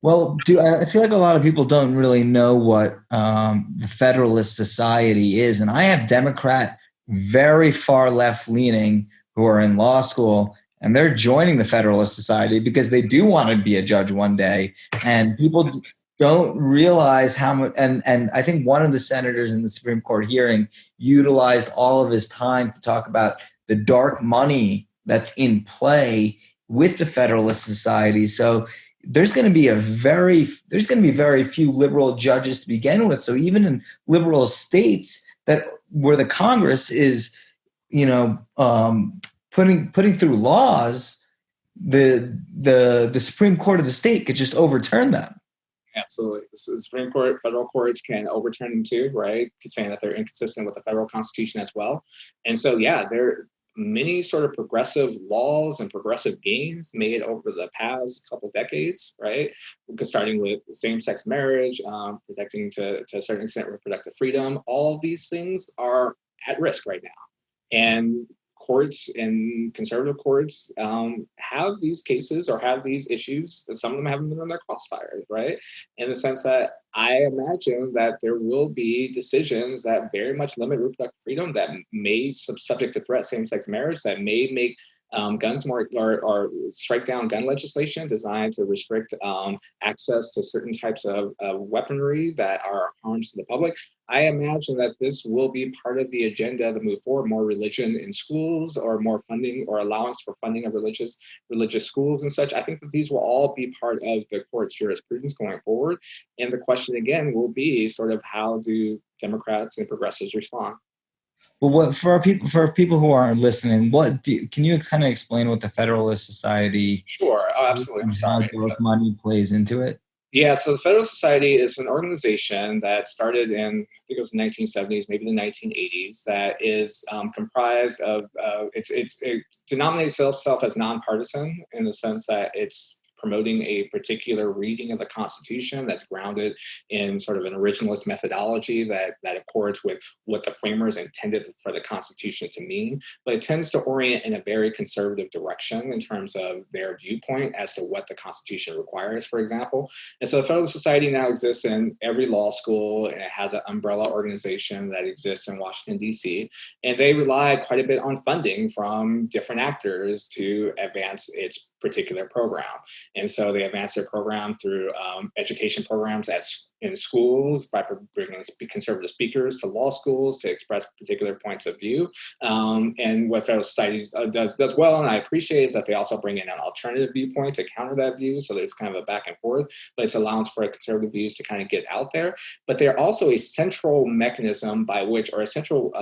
Well, I feel like a lot of people don't really know what the Federalist Society is, and I have Democrat, very far left leaning who are in law school, and they're joining the Federalist Society because they do want to be a judge one day, and people don't realize how much. And I think one of the senators in the Supreme Court hearing utilized all of his time to talk about the dark money that's in play with the Federalist Society. So there's going to be very few liberal judges to begin with. So even in liberal states where the Congress is, putting through laws, the Supreme Court of the state could just overturn them. Absolutely. The Supreme Court, federal courts can overturn them too, right? Saying that they're inconsistent with the federal Constitution as well. And so, yeah, there many sort of progressive laws and progressive gains made over the past couple decades, right? Starting with same-sex marriage, protecting to a certain extent reproductive freedom. All of these things are at risk right now. And courts and conservative courts have these cases or have these issues. Some of them haven't been in their crossfires, right? In the sense that I imagine that there will be decisions that very much limit reproductive freedom, that may subject to threat same-sex marriage, that may make guns more, or strike down gun legislation designed to restrict access to certain types of weaponry that are harms to the public. I imagine that this will be part of the agenda to move forward, more religion in schools, or more funding or allowance for funding of religious schools and such. I think that these will all be part of the court's jurisprudence going forward. And the question again will be sort of, how do Democrats and progressives respond? Well, for people who aren't listening, can you kind of explain what the Federalist Society? Sure, absolutely. And how dark money plays into it? Yeah, so the Federalist Society is an organization that started in, I think it was the 1970s, maybe the 1980s, that is comprised of, it denominates itself as nonpartisan in the sense that it's promoting a particular reading of the Constitution that's grounded in sort of an originalist methodology that accords with what the framers intended for the Constitution to mean, but it tends to orient in a very conservative direction in terms of their viewpoint as to what the Constitution requires, for example. And so the Federalist Society now exists in every law school, and it has an umbrella organization that exists in Washington, D.C., and they rely quite a bit on funding from different actors to advance its particular program. And so they advance their program through education programs in schools by bringing conservative speakers to law schools to express particular points of view. And what Federalist Society does well, and I appreciate, is that they also bring in an alternative viewpoint to counter that view. So there's kind of a back and forth, but it's allowance for conservative views to kind of get out there. But they're also a central mechanism by which, or a central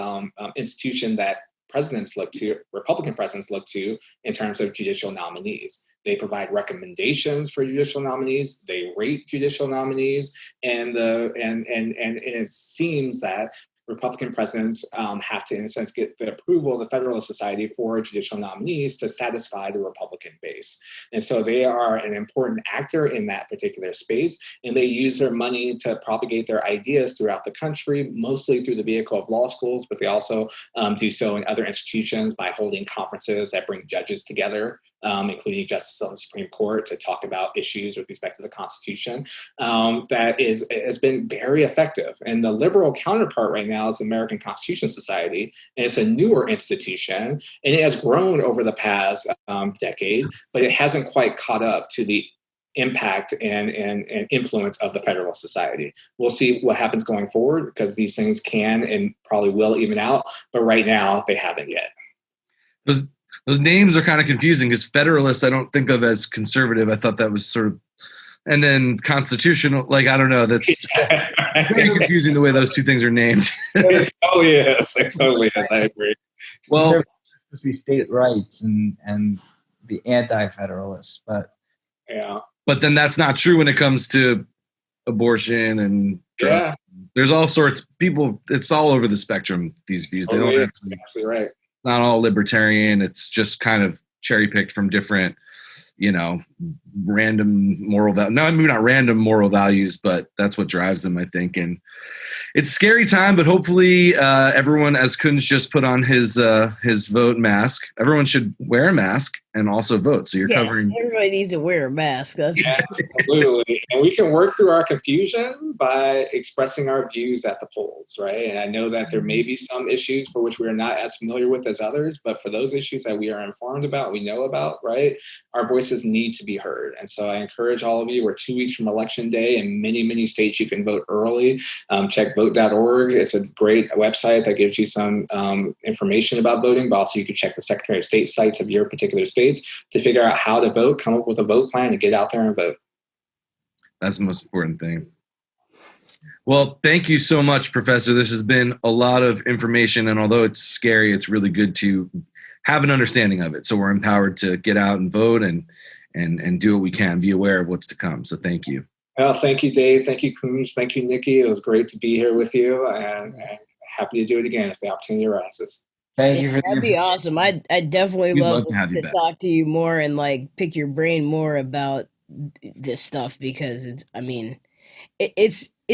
institution that Republican presidents look to in terms of judicial nominees. They provide recommendations for judicial nominees. They rate judicial nominees, and it seems that Republican presidents have to, in a sense, get the approval of the Federalist Society for judicial nominees to satisfy the Republican base. And so they are an important actor in that particular space, and they use their money to propagate their ideas throughout the country, mostly through the vehicle of law schools, but they also do so in other institutions by holding conferences that bring judges together, including justices on the Supreme Court, to talk about issues with respect to the Constitution. That has been very effective. And the liberal counterpart right now is the American Constitution Society, and it's a newer institution, and it has grown over the past decade, but it hasn't quite caught up to the impact and influence of the Federalist Society. We'll see what happens going forward, because these things can and probably will even out, but right now they haven't yet. Those names are kind of confusing, because Federalists I don't think of as conservative. I thought that was sort of, and then constitutional, like, I don't know, that's very confusing the way those two things are named. It totally is. I agree. Well, it's supposed to be state rights and the anti-federalists, but yeah. But then that's not true when it comes to abortion and drugs. Yeah. There's all sorts of people. It's all over the spectrum, these views. Totally, they don't have to, absolutely right. Not all libertarian. It's just kind of cherry picked from different, random moral value. No, maybe not random moral values, but that's what drives them, I think. And it's a scary time, but hopefully everyone, as Kunj just put on his vote mask, everyone should wear a mask and also vote. So you're covering. Everybody needs to wear a mask. Absolutely. And we can work through our confusion by expressing our views at the polls, right? And I know that there may be some issues for which we are not as familiar with as others, but for those issues that we are informed about, we know about, right? Our voices need to be heard. And so I encourage all of you, we're 2 weeks from Election Day. In many, many states, you can vote early. Check vote.org. It's a great website that gives you some information about voting, but also you can check the Secretary of State sites of your particular states to figure out how to vote, come up with a vote plan, and get out there and vote. That's the most important thing. Well, thank you so much, Professor. This has been a lot of information, and although it's scary, it's really good to have an understanding of it. So we're empowered to get out and vote and do what we can, be aware of what's to come. So thank you. Well, thank you, Dave. Thank you, Kunj. Thank you, Nikki. It was great to be here with you, and happy to do it again if the opportunity arises. Thank you for that'd be awesome. I definitely love to talk to you more and like pick your brain more about this stuff, because it's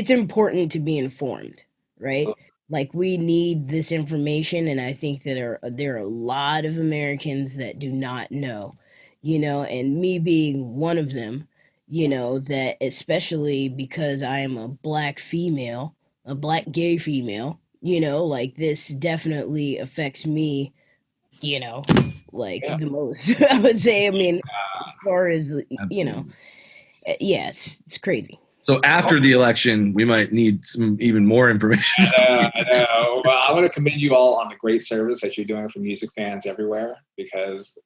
important to be informed, right? Like, we need this information, and I think that there are a lot of Americans that do not know, and me being one of them, that especially because I am a black female, a black gay female, like, this definitely affects me, the most. I would say, as far as, it's crazy. So after the election, we might need some even more information. I know. Well, I want to commend you all on the great service that you're doing for music fans everywhere, because,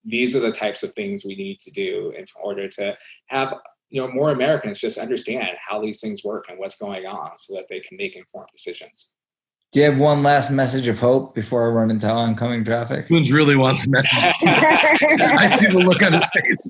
these are the types of things we need to do in order to have, more Americans just understand how these things work and what's going on so that they can make informed decisions. Do you have one last message of hope before I run into oncoming traffic? Kunj really wants a message. I see the look on his face.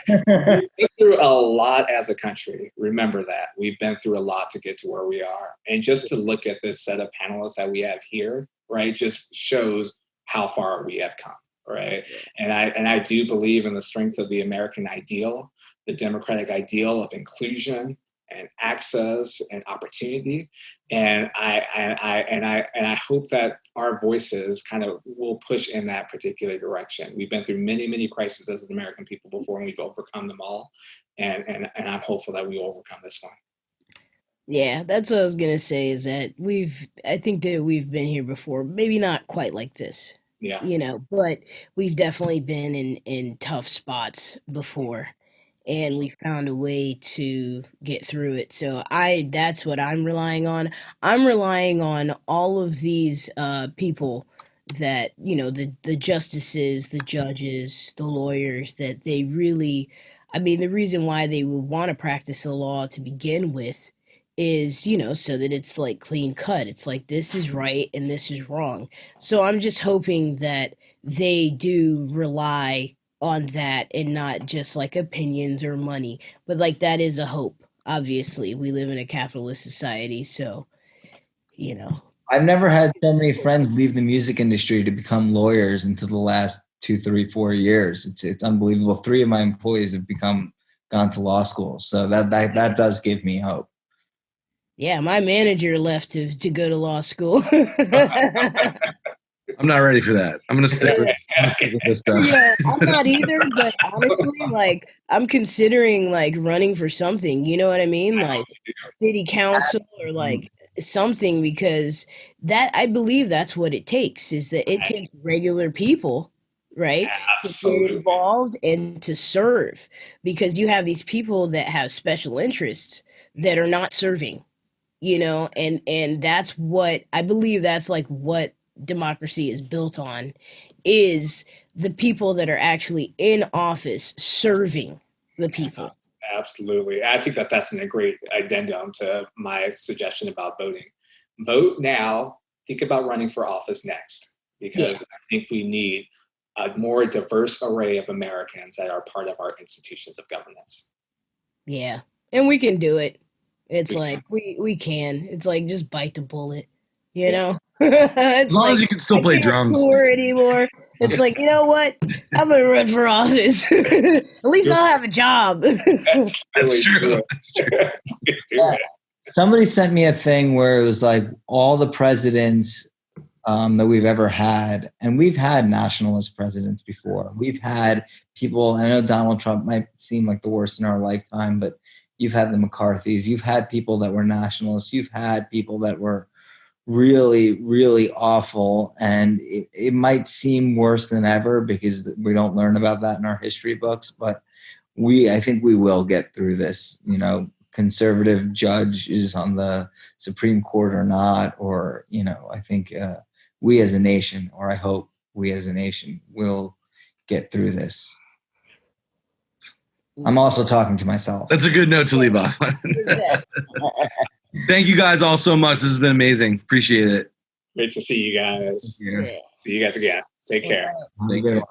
We've been through a lot as a country. Remember that. We've been through a lot to get to where we are. And just to look at this set of panelists that we have here, right, just shows how far we have come, right? And I do believe in the strength of the American ideal, the democratic ideal of inclusion and access and opportunity, and I hope that our voices kind of will push in that particular direction. We've been through many, many crises as an American people before, and we've overcome them all, and I'm hopeful that we will overcome this one. Yeah, that's what I was gonna say. Is that I think that we've been here before, maybe not quite like this. Yeah, but we've definitely been in tough spots before. And we found a way to get through it. So that's what I'm relying on. I'm relying on all of these people that, the justices, the judges, the lawyers, that they really, the reason why they would want to practice the law to begin with is, so that it's like clean cut. It's like, this is right and this is wrong. So I'm just hoping that they do rely on that and not just like opinions or money, but like that is a hope. Obviously, we live in a capitalist society, so I've never had so many friends leave the music industry to become lawyers until the last 2, 3, 4 years. It's unbelievable. 3 of my employees have gone to law school, so that does give me hope. Yeah, my manager left to go to law school. I'm not ready for that. I'm gonna stick with this stuff. Yeah, I'm not either, but honestly, like, I'm considering like running for something. You know what I mean? Like city council or like something, because that, I believe that's what it takes. Is that it takes regular people, right, to get involved and to serve, because you have these people that have special interests that are not serving. And that's what I believe. That's like what democracy is built on, is the people that are actually in office serving the people. Absolutely. I think that's a great addendum to my suggestion about voting. Vote now, think about running for office next, because I think we need a more diverse array of Americans that are part of our institutions of governance. Yeah, and we can do it. It's like we can. It's like, just bite the bullet, As long as you can still play drums. Tour anymore. It's like, you know what? I'm gonna run for office. At least I'll have a job. That's true. That's true. Somebody sent me a thing where it was like all the presidents that we've ever had, and we've had nationalist presidents before. We've had people, I know Donald Trump might seem like the worst in our lifetime, but you've had the McCarthys, you've had people that were nationalists, you've had people that were really, really awful, and it might seem worse than ever because we don't learn about that in our history books, but I think we will get through this, you know, conservative judge is on the Supreme Court or not, or, you know, I think we as a nation, or I hope we as a nation, will get through this. I'm also talking to myself. That's a good note to leave off. Thank you guys all so much. This has been amazing. Appreciate it. Great to see you guys. Yeah. See you guys again. Take care. Take care.